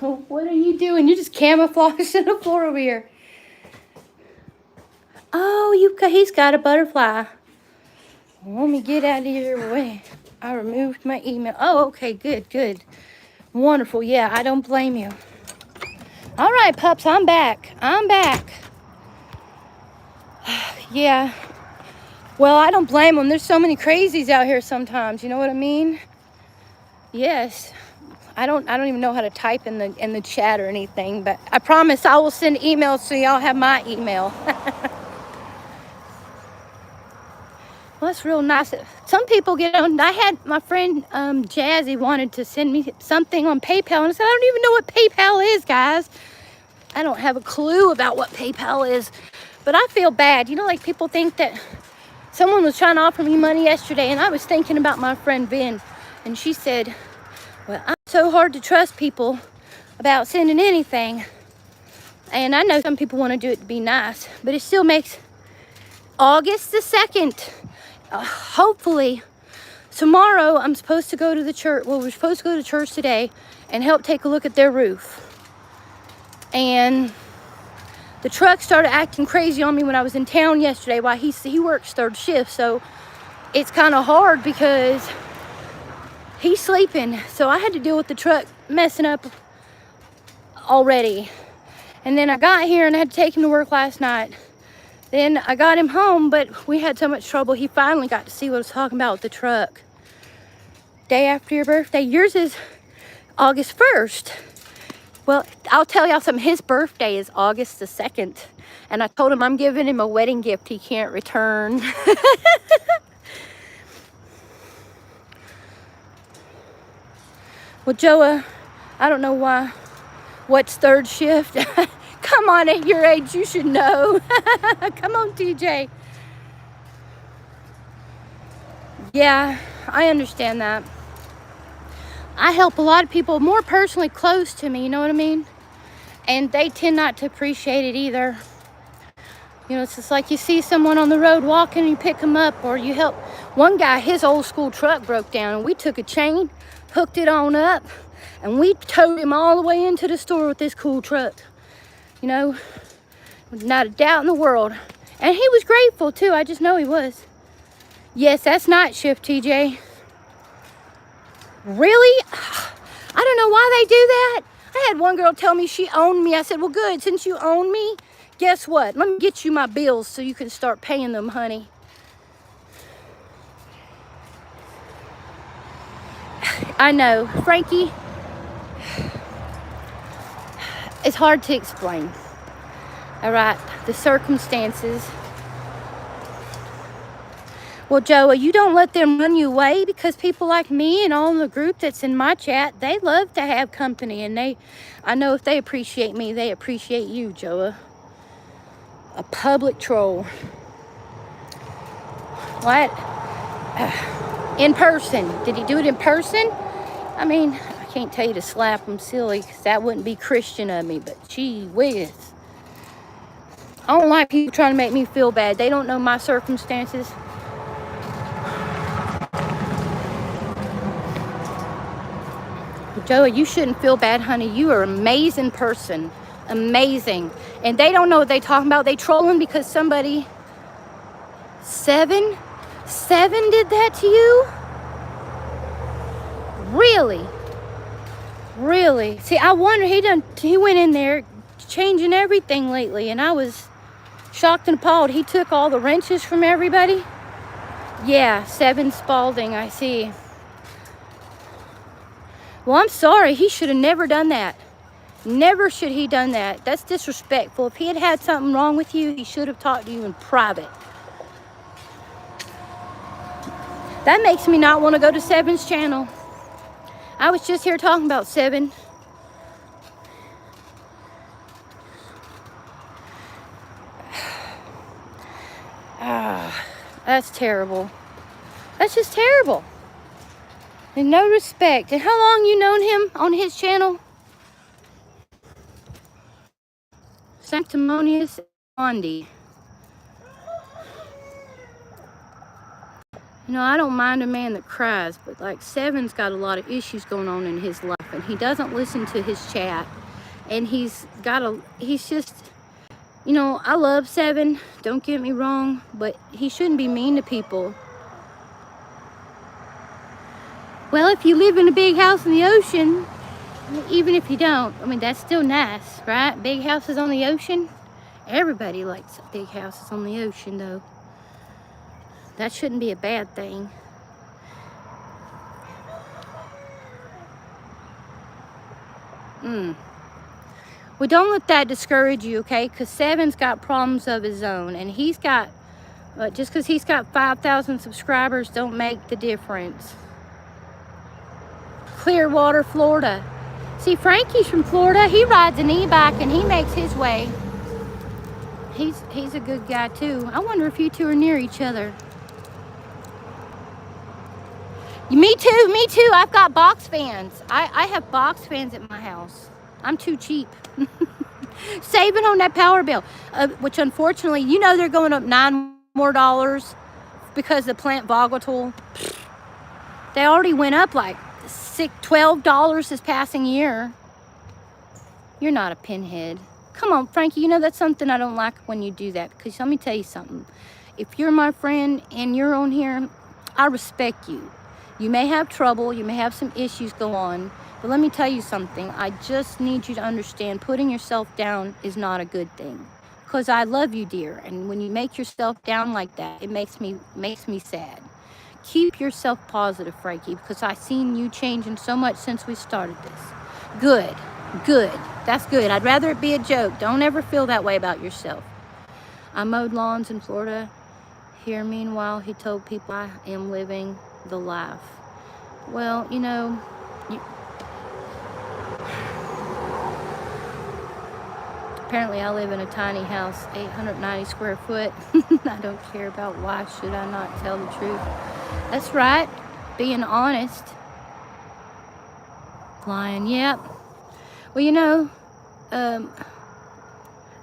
Oh, what are you doing? You're just camouflaging the floor over here. Oh, he's got a butterfly. Let me get out of your way. I removed my email. Oh, okay, good. Wonderful. Yeah, I don't blame you. All right, pups, I'm back. Yeah. Well, I don't blame them. There's so many crazies out here sometimes. You know what I mean? Yes. I don't even know how to type in the chat or anything, but I promise I will send emails so y'all have my email. Well, that's real nice. Some people get on. I had my friend Jazzy wanted to send me something on PayPal, and I said, I don't even know what PayPal is, guys. I don't have a clue about what PayPal is, but I feel bad. You know, like people think that someone was trying to offer me money yesterday, and I was thinking about my friend Ben, and she said, well, I'm so hard to trust people about sending anything. And I know some people want to do it to be nice, but it still makes August the 2nd. Hopefully, tomorrow I'm supposed to go to the church. Well, we're supposed to go to church today and help take a look at their roof. And the truck started acting crazy on me when I was in town yesterday while he works third shift. So it's kind of hard because he's sleeping. So I had to deal with the truck messing up already. And then I got here and I had to take him to work last night. Then I got him home, but we had so much trouble. He finally got to see what I was talking about with the truck. Day after your birthday. Yours is August 1st. Well, I'll tell y'all something. His birthday is August the 2nd. And I told him I'm giving him a wedding gift he can't return. Well, Joa, I don't know why. What's third shift? Come on, at your age, you should know. Come on, TJ. Yeah, I understand that. I help a lot of people more personally close to me, you know what I mean? And they tend not to appreciate it either. You know, it's just like you see someone on the road walking and you pick them up, or you help. One guy, his old school truck broke down and we took a chain, hooked it on up, and we towed him all the way into the store with this cool truck. You know, not a doubt in the world. And he was grateful too, I just know he was. Yes, that's night shift, TJ. Really? I don't know why they do that. I had one girl tell me she owned me. I said, well, good, since you own me, guess what? Let me get you my bills so you can start paying them, honey. I know, Frankie, it's hard to explain. All right, the circumstances. Well, Joa, you don't let them run you away, because people like me and all in the group that's in my chat, they love to have company, and I know if they appreciate me, they appreciate you, Joa. A public troll. What? In person. Did he do it in person? I mean, I can't tell you to slap him silly, because that wouldn't be Christian of me, but gee whiz. I don't like people trying to make me feel bad. They don't know my circumstances. Joa, you shouldn't feel bad, honey. You are an amazing person. Amazing. And they don't know what they're talking about. They trolling because somebody... Seven did that to you? Really? Really? See, I wonder, he went in there changing everything lately, and I was shocked and appalled. He took all the wrenches from everybody. Yeah, Seven Spalding, I see. Well, I'm sorry. He should have never done that. Never should he done that. That's disrespectful. If he had had something wrong with you, he should have talked to you in private. That makes me not want to go to Seven's channel. I was just here talking about Seven. Ah, that's terrible. That's just terrible. And no respect. And how long you known him on his channel? Sanctimonious Andy. You know, I don't mind a man that cries, but like Seven's got a lot of issues going on in his life, and he doesn't listen to his chat. And he's just, you know, I love Seven, don't get me wrong, but he shouldn't be mean to people. Well, if you live in a big house in the ocean, even if you don't, I mean, that's still nice, right? Big houses on the ocean. Everybody likes big houses on the ocean, though. That shouldn't be a bad thing. Well, don't let that discourage you, okay? Because Seven's got problems of his own. And he's got, just because he's got 5,000 subscribers don't make the difference. Clearwater, Florida. See, Frankie's from Florida. He rides an e-bike and he makes his way. He's a good guy, too. I wonder if you two are near each other. Me too. I've got box fans. I have box fans at my house. I'm too cheap. Saving on that power bill, which unfortunately, you know, they're going up $9 more because the plant volatile. They already went up like $12 this passing year. You're not a pinhead. Come on, Frankie, you know that's something I don't like when you do that. Because let me tell you something. If you're my friend and you're on here, I respect you. You may have trouble, you may have some issues go on, but let me tell you something. I just need you to understand putting yourself down is not a good thing. Because I love you, dear, and when you make yourself down like that, it makes me sad. Keep yourself positive, Frankie, because I've seen you changing so much since we started this. Good, good, that's good. I'd rather it be a joke. Don't ever feel that way about yourself. I mowed lawns in Florida. Here, meanwhile, he told people I am living the life. Well, you know, apparently I live in a tiny house, 890 square foot. I don't care about why should I not tell the truth. That's right, being honest. Lying, yep. Well, you know,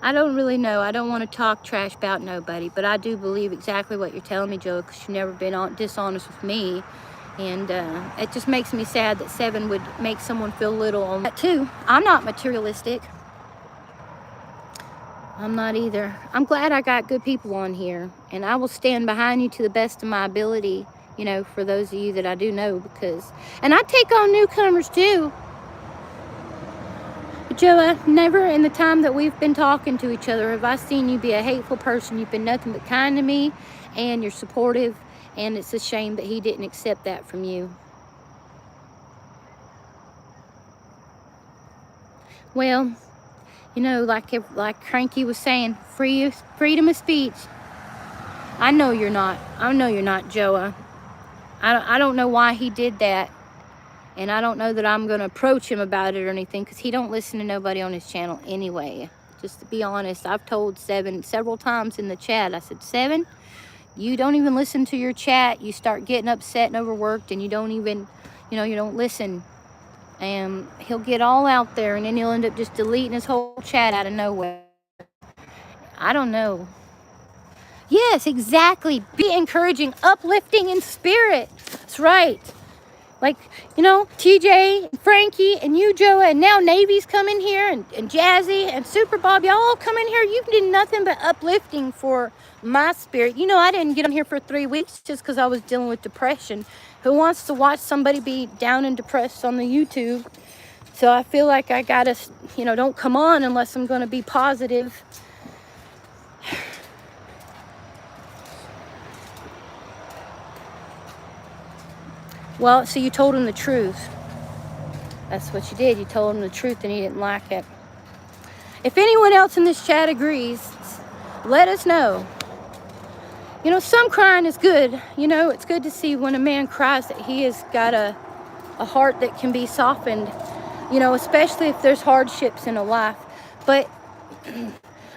I don't really know. I don't want to talk trash about nobody, but I do believe exactly what you're telling me, Joe, because you've never been dishonest with me. And it just makes me sad that 7 would make someone feel little on that too. I'm not materialistic. I'm not either. I'm glad I got good people on here, and I will stand behind you to the best of my ability, you know, for those of you that I do know, because, and I take on newcomers too. Joa, never in the time that we've been talking to each other have I seen you be a hateful person. You've been nothing but kind to me, and you're supportive, and it's a shame that he didn't accept that from you. Well, you know, like Cranky was saying, freedom of speech. I know you're not. I know you're not, Joa. I don't know why he did that. And I don't know that I'm going to approach him about it or anything, because he don't listen to nobody on his channel anyway. Just to be honest, I've told 7 several times in the chat. I said, 7, you don't even listen to your chat. You start getting upset and overworked, and you don't even, you know, you don't listen. And he'll get all out there, and then he'll end up just deleting his whole chat out of nowhere. I don't know. Yes, exactly. Be encouraging, uplifting in spirit. That's right. Like, you know, TJ, and Frankie, and you, Joe, and now Navy's coming here, and Jazzy, and Super Bob, y'all all come in here. You did nothing but uplifting for my spirit. You know, I didn't get on here for 3 weeks just because I was dealing with depression. Who wants to watch somebody be down and depressed on the YouTube? So I feel like I gotta, you know, don't come on unless I'm going to be positive. Well, so you told him the truth. That's what you did. You told him the truth and he didn't like it. If anyone else in this chat agrees, let us know. You know, some crying is good. You know, it's good to see when a man cries that he has got a heart that can be softened. You know, especially if there's hardships in a life. But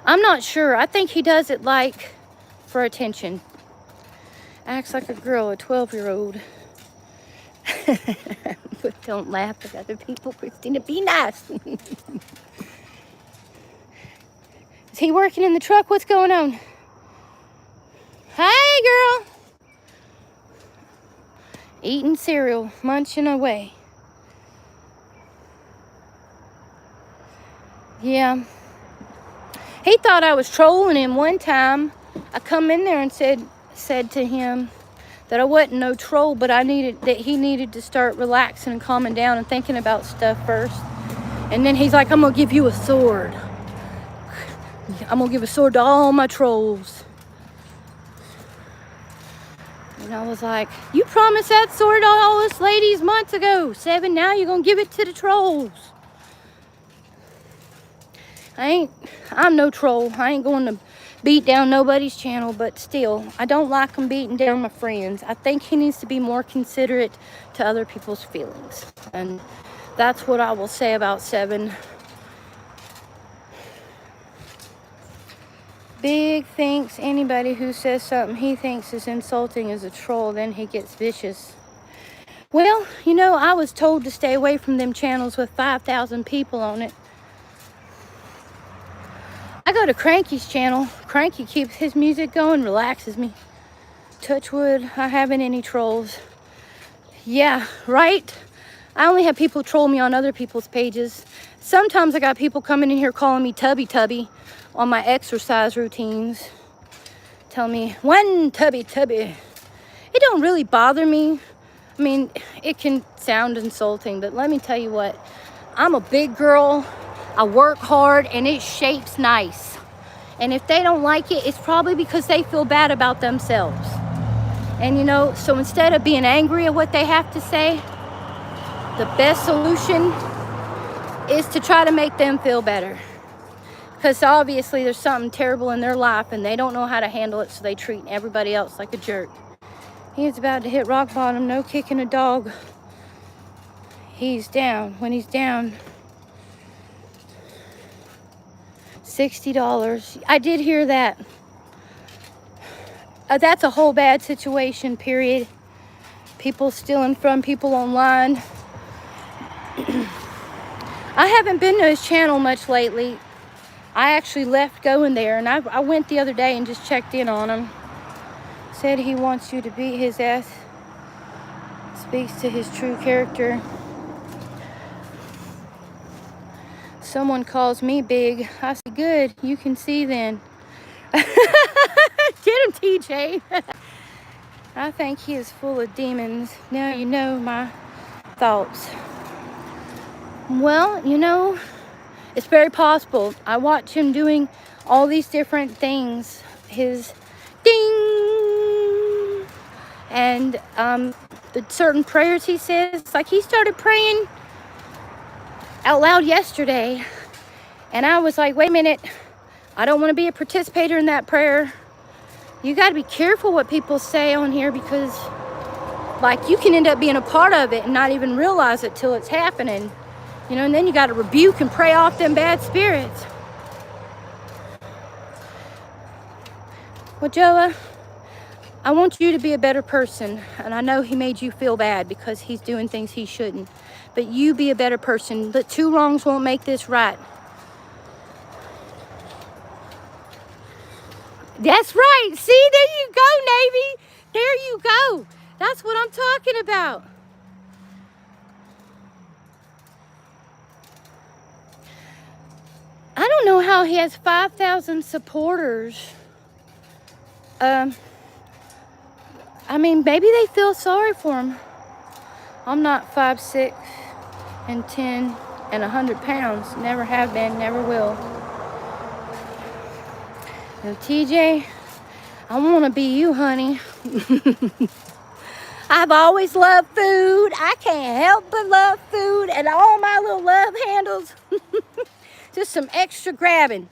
I'm not sure. I think he does it like for attention. Acts like a girl, a 12-year-old. But don't laugh at other people, Christina. Be nice. Is he working in the truck? What's going on? Hey, girl. Eating cereal, munching away. Yeah. He thought I was trolling him one time. I come in there and said to him that I wasn't no troll, but he needed to start relaxing and calming down and thinking about stuff first. And then he's like, I'm gonna give you a sword. I'm gonna give a sword to all my trolls. And I was like, you promised that sword to all us ladies months ago, 7. Now you're gonna give it to the trolls. I'm no troll. I ain't going to beat down nobody's channel, but still, I don't like him beating down my friends. I think he needs to be more considerate to other people's feelings. And that's what I will say about 7. Big thinks anybody who says something he thinks is insulting is a troll, then he gets vicious. Well, you know, I was told to stay away from them channels with 5,000 people on it. I go to Cranky's channel. Cranky keeps his music going, relaxes me. Touch wood, I haven't any trolls. Yeah, right? I only have people troll me on other people's pages. Sometimes I got people coming in here calling me Tubby Tubby on my exercise routines. Tell me, one Tubby Tubby. It don't really bother me. I mean, it can sound insulting, but let me tell you what. I'm a big girl. I work hard, and it shapes nice. And if they don't like it, it's probably because they feel bad about themselves. And you know, so instead of being angry at what they have to say, the best solution is to try to make them feel better. Because obviously there's something terrible in their life and they don't know how to handle it, so they treat everybody else like a jerk. He is about to hit rock bottom. No kicking a dog. He's down. When he's down, $60. I did hear that. That's a whole bad situation, period. People stealing from people online. I haven't been to his channel much lately. I actually left going there, and I went the other day and just checked in on him. Said he wants you to beat his ass. Speaks to his true character. Someone calls me big. I say, good, you can see then. Get him, TJ. I think he is full of demons. Now you know my thoughts. Well, you know, it's very possible. I watch him doing all these different things. His ding! And the certain prayers he says, like he started praying out loud yesterday. And I was like, wait a minute. I don't want to be a participator in that prayer. You got to be careful what people say on here, because like you can end up being a part of it and not even realize it till it's happening. You know, and then you got to rebuke and pray off them bad spirits. Well, Joa, I want you to be a better person. And I know he made you feel bad because he's doing things he shouldn't. But you be a better person. But 2 wrongs won't make this right. That's right. See, there you go, Navy. There you go. That's what I'm talking about. I don't know how he has 5,000 supporters. I mean, maybe they feel sorry for him. I'm not 5'6" and 10 and 100 pounds. Never have been, never will. Now, TJ, I want to be you, honey. I've always loved food. I can't help but love food, and all my little love handles. Just some extra grabbing.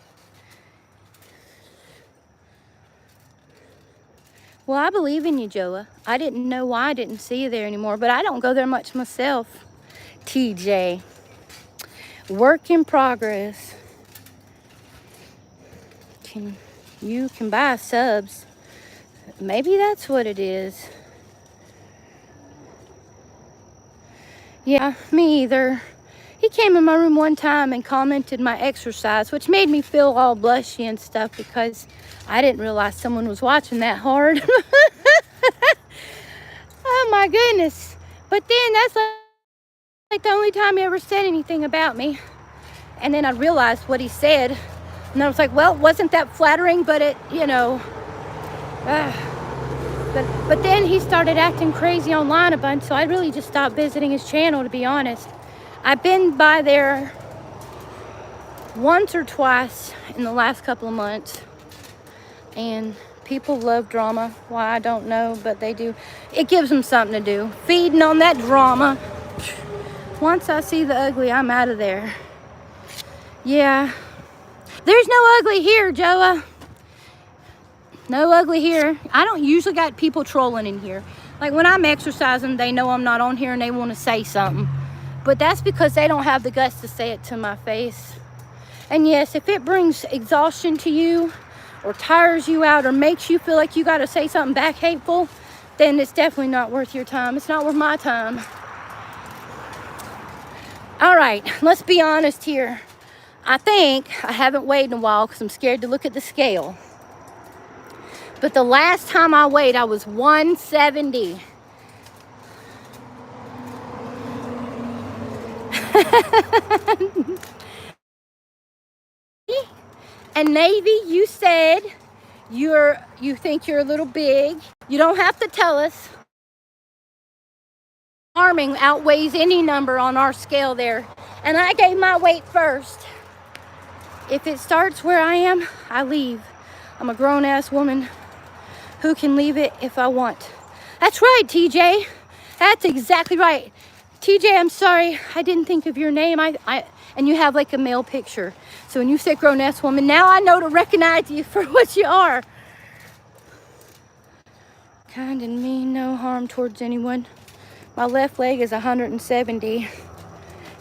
Well, I believe in you, Joa. I didn't know why I didn't see you there anymore, but I don't go there much myself. TJ. Work in progress. You can buy subs. Maybe that's what it is. Yeah, me either. He came in my room one time and commented my exercise, which made me feel all blushy and stuff because I didn't realize someone was watching that hard. Oh my goodness. But then that's like the only time he ever said anything about me. And then I realized what he said. And I was like, well, wasn't that flattering? But it, you know. But then he started acting crazy online a bunch, so I really just stopped visiting his channel, to be honest. I've been by there once or twice in the last couple of months, and people love drama. Why, I don't know, but they do. It gives them something to do. Feeding on that drama. Once I see the ugly, I'm out of there. Yeah. There's no ugly here, Joa. No ugly here. I don't usually got people trolling in here. Like when I'm exercising, they know I'm not on here and they want to say something. But that's because they don't have the guts to say it to my face. And yes, if it brings exhaustion to you or tires you out or makes you feel like you got to say something back hateful, then it's definitely not worth your time. It's not worth my time. All right, let's be honest here. I think I haven't weighed in a while because I'm scared to look at the scale. But the last time I weighed, I was 170. And Navy, you said you think you're a little big. You don't have to tell us. Farming outweighs any number on our scale there. And I gave my weight first. If it starts where I am, I leave. I'm a grown-ass woman who can leave it if I want. That's right, TJ. That's exactly right. TJ, I'm sorry. I didn't think of your name. And you have like a male picture. So when you say grown-ass woman, now I know to recognize you for what you are. Kind and mean, no harm towards anyone. My left leg is 170.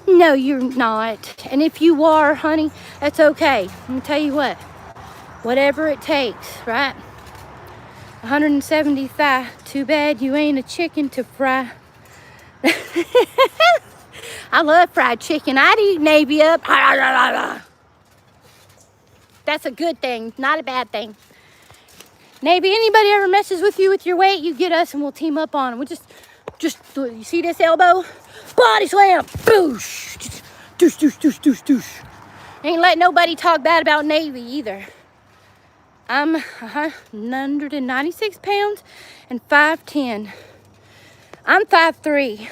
No, you're not. And if you are, honey, that's okay. Let me tell you what. Whatever it takes, right? 170 thigh. Too bad you ain't a chicken to fry. I love fried chicken. I'd eat Navy up. That's a good thing, not a bad thing. Navy, anybody ever messes with you with your weight, you get us and we'll team up on them. We'll just, you see this elbow? Body slam, boosh, doosh, doosh, doosh, doosh, doosh. Ain't let nobody talk bad about Navy either. I'm 196 pounds and 5'10". I'm 5'3".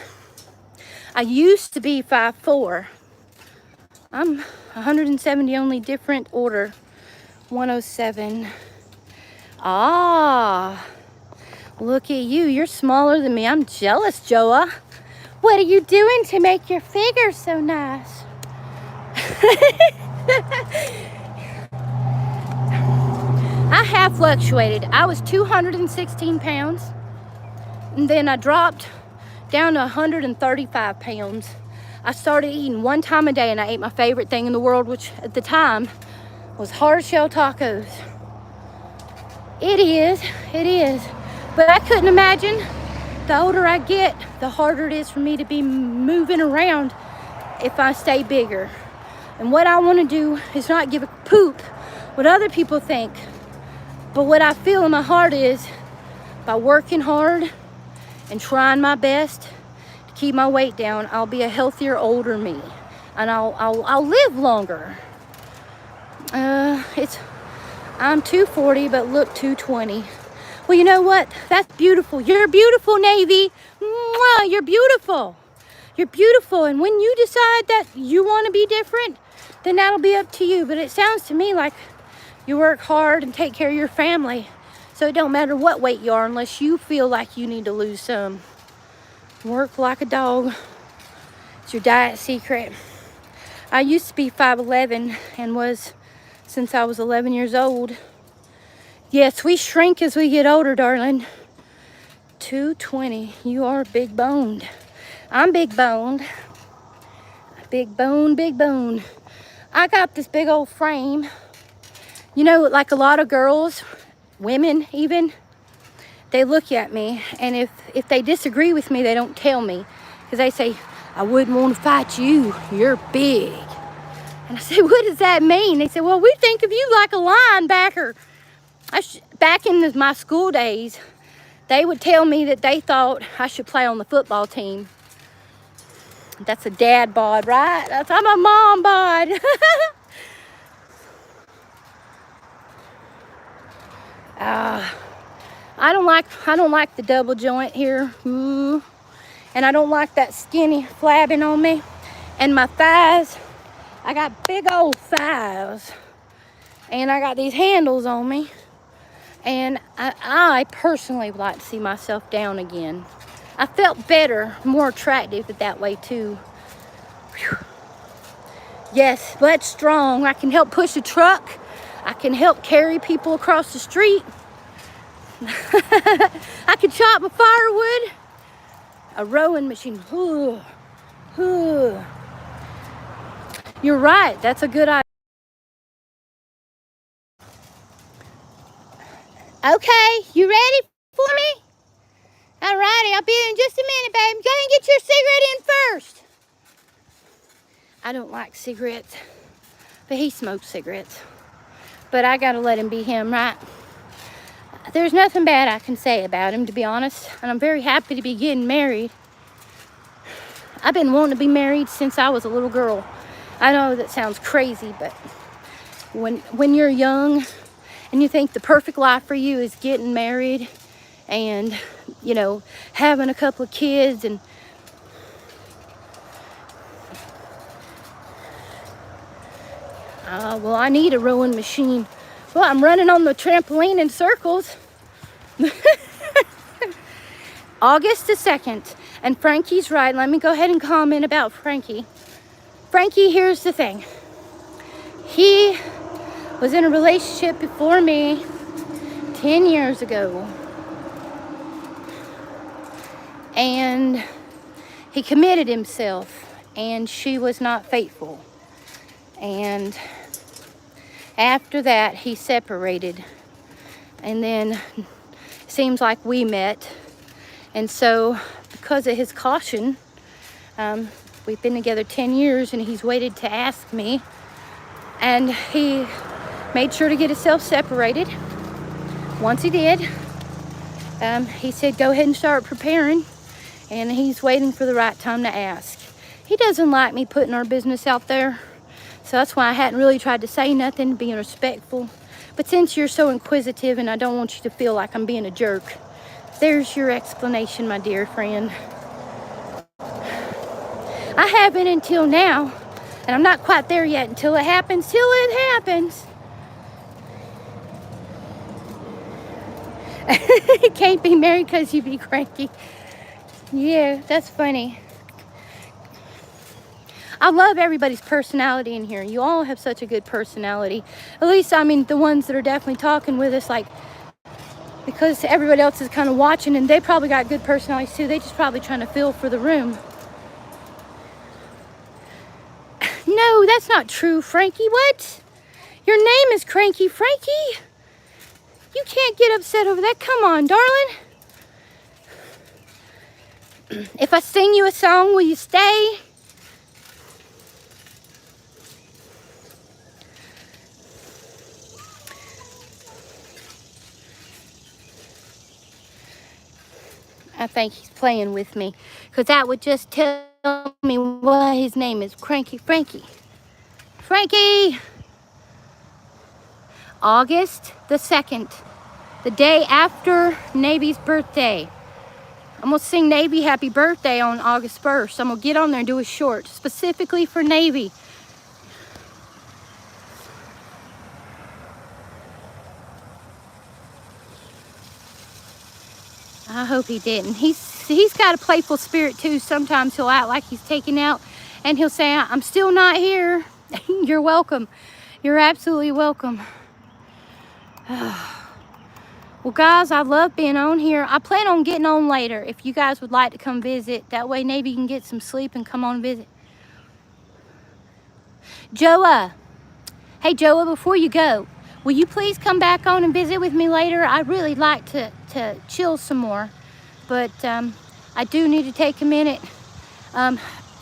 I used to be 5'4". I'm 170, only different order. 107. Ah, look at you. You're smaller than me. I'm jealous, Joa. What are you doing to make your figure so nice? I have fluctuated. I was 216 pounds. And then I dropped down to 135 pounds. I started eating one time a day, and I ate my favorite thing in the world, which at the time was hard shell tacos. It is. But I couldn't imagine, the older I get, the harder it is for me to be moving around if I stay bigger. And what I want to do is not give a poop what other people think, but what I feel in my heart is, by working hard and trying my best to keep my weight down, I'll be a healthier, older me, and I'll live longer. I'm 240, but look 220. Well, you know what? That's beautiful. You're beautiful, Navy. Mwah, you're beautiful. You're beautiful. And when you decide that you want to be different, then that'll be up to you. But it sounds to me like you work hard and take care of your family. So it don't matter what weight you are unless you feel like you need to lose some. Work like a dog. It's your diet secret. I used to be 5'11" and was since I was 11 years old. Yes, we shrink as we get older, darling. 220. You are big boned. I'm big boned. Big bone, big bone. I got this big old frame. You know, like a lot of girls, women even, they look at me, and if they disagree with me, they don't tell me. Because they say, I wouldn't want to fight you. You're big. And I said, what does that mean? They said, well, we think of you like a linebacker. Back in my school days, they would tell me that they thought I should play on the football team. That's a dad bod, right? I'm a mom bod. I don't like the double joint here. Ooh. And I don't like that skinny flabbing on me. And my thighs, I got big old thighs. And I got these handles on me. And I personally would like to see myself down again. I felt better, more attractive that way too. Whew. Yes, but strong. I can help push a truck. I can help carry people across the street. I can chop my firewood. A rowing machine. Ooh. Ooh. You're right. That's a good idea. Okay, you ready for me? Alrighty, I'll be in just a minute, babe. Go and get your cigarette in first. I don't like cigarettes, but he smokes cigarettes. But I gotta let him be him, right? There's nothing bad I can say about him, to be honest. And I'm very happy to be getting married. I've been wanting to be married since I was a little girl. I know that sounds crazy, but when you're young and you think the perfect life for you is getting married and, you know, having a couple of kids and well, I need a rowing machine. Well, I'm running on the trampoline in circles. August the 2nd. And Frankie's right. Let me go ahead and comment about Frankie. Frankie, here's the thing. He was in a relationship before me 10 years ago. And he committed himself. And she was not faithful. And after that, he separated. And then it seems like we met. And so, because of his caution, we've been together 10 years and he's waited to ask me. And he made sure to get himself separated. Once he did, he said, go ahead and start preparing. And he's waiting for the right time to ask. He doesn't like me putting our business out there. So that's why I hadn't really tried to say nothing, being respectful. But since you're so inquisitive and I don't want you to feel like I'm being a jerk, there's your explanation, my dear friend. I haven't until now, and I'm not quite there yet. Until it happens, till it happens. Can't be married because you be cranky. Yeah, that's funny. I love everybody's personality in here. You all have such a good personality. At least, I mean, the ones that are definitely talking with us, like, because everybody else is kind of watching and they probably got good personalities too. They just probably trying to feel for the room. No, that's not true, Frankie. What? Your name is Cranky Frankie. You can't get upset over that. Come on, darling. If I sing you a song, will you stay? I think he's playing with me, because that would just tell me why his name is Cranky Frankie. Frankie! August the 2nd, the day after Navy's birthday. I'm going to sing Navy happy birthday on August 1st. I'm going to get on there and do a short specifically for Navy. I hope he didn't. He's got a playful spirit too. Sometimes he'll act like he's taken out and he'll say, I'm still not here. You're welcome. You're absolutely welcome. Well, guys, I love being on here. I plan on getting on later if you guys would like to come visit. That way Navy can get some sleep and come on visit. Joa. Hey, Joa, before you go, will you please come back on and visit with me later? I'd really like to chill some more. But I do need to take a minute and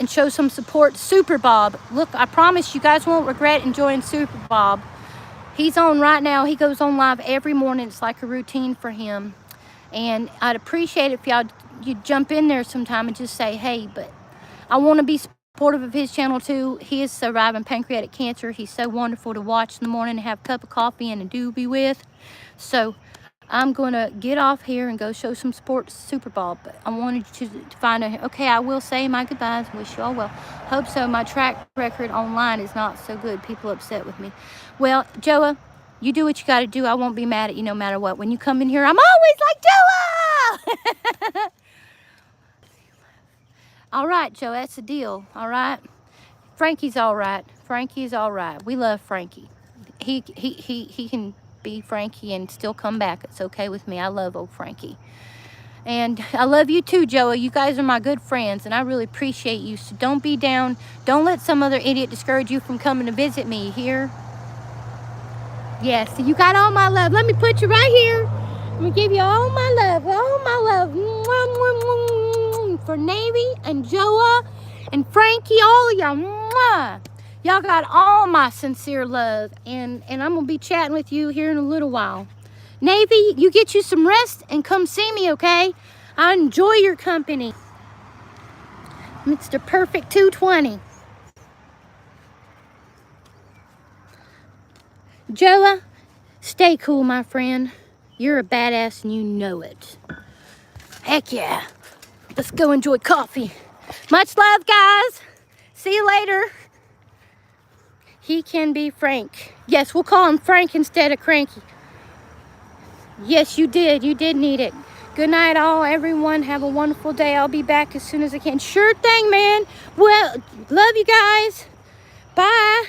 show some support. Super Bob. Look, I promise you guys won't regret enjoying Super Bob. He's on right now. He goes on live every morning. It's like a routine for him. And I'd appreciate it if you'd jump in there sometime and just say, hey, but I want to be supportive of his channel too. He is surviving pancreatic cancer. He's so wonderful to watch in the morning and have a cup of coffee and a doobie with. So I'm going to get off here and go show some support to Super Bob. But I wanted you to find out. Okay, I will say my goodbyes. Wish you all well. Hope so. My track record online is not so good. People are upset with me. Well, Joa, you do what you got to do. I won't be mad at you no matter what. When you come in here, I'm always like, Joa! All right, Joe, that's the deal. All right? Frankie's all right. Frankie's all right. We love Frankie. He can be Frankie and still come back. It's okay with me. I love old Frankie. And I love you too, Joa. You guys are my good friends, and I really appreciate you. So don't be down. Don't let some other idiot discourage you from coming to visit me here. Yes, so you got all my love. Let me put you right here. I'm going to give you all my love. All my love. Mwah, mwah, mwah, for Navy and Joa and Frankie, all of y'all. Mwah. Y'all got all my sincere love. And I'm going to be chatting with you here in a little while. Navy, you get you some rest and come see me, okay? I enjoy your company. Mr. Perfect 220. Joa, stay cool, my friend. You're a badass and you know it. Heck yeah. Let's go enjoy coffee. Much love, guys. See you later. He can be Frank. Yes, we'll call him Frank instead of Cranky. Yes, you did. You did need it. Good night, all. Everyone, have a wonderful day. I'll be back as soon as I can. Sure thing, man. Well, love you guys. Bye.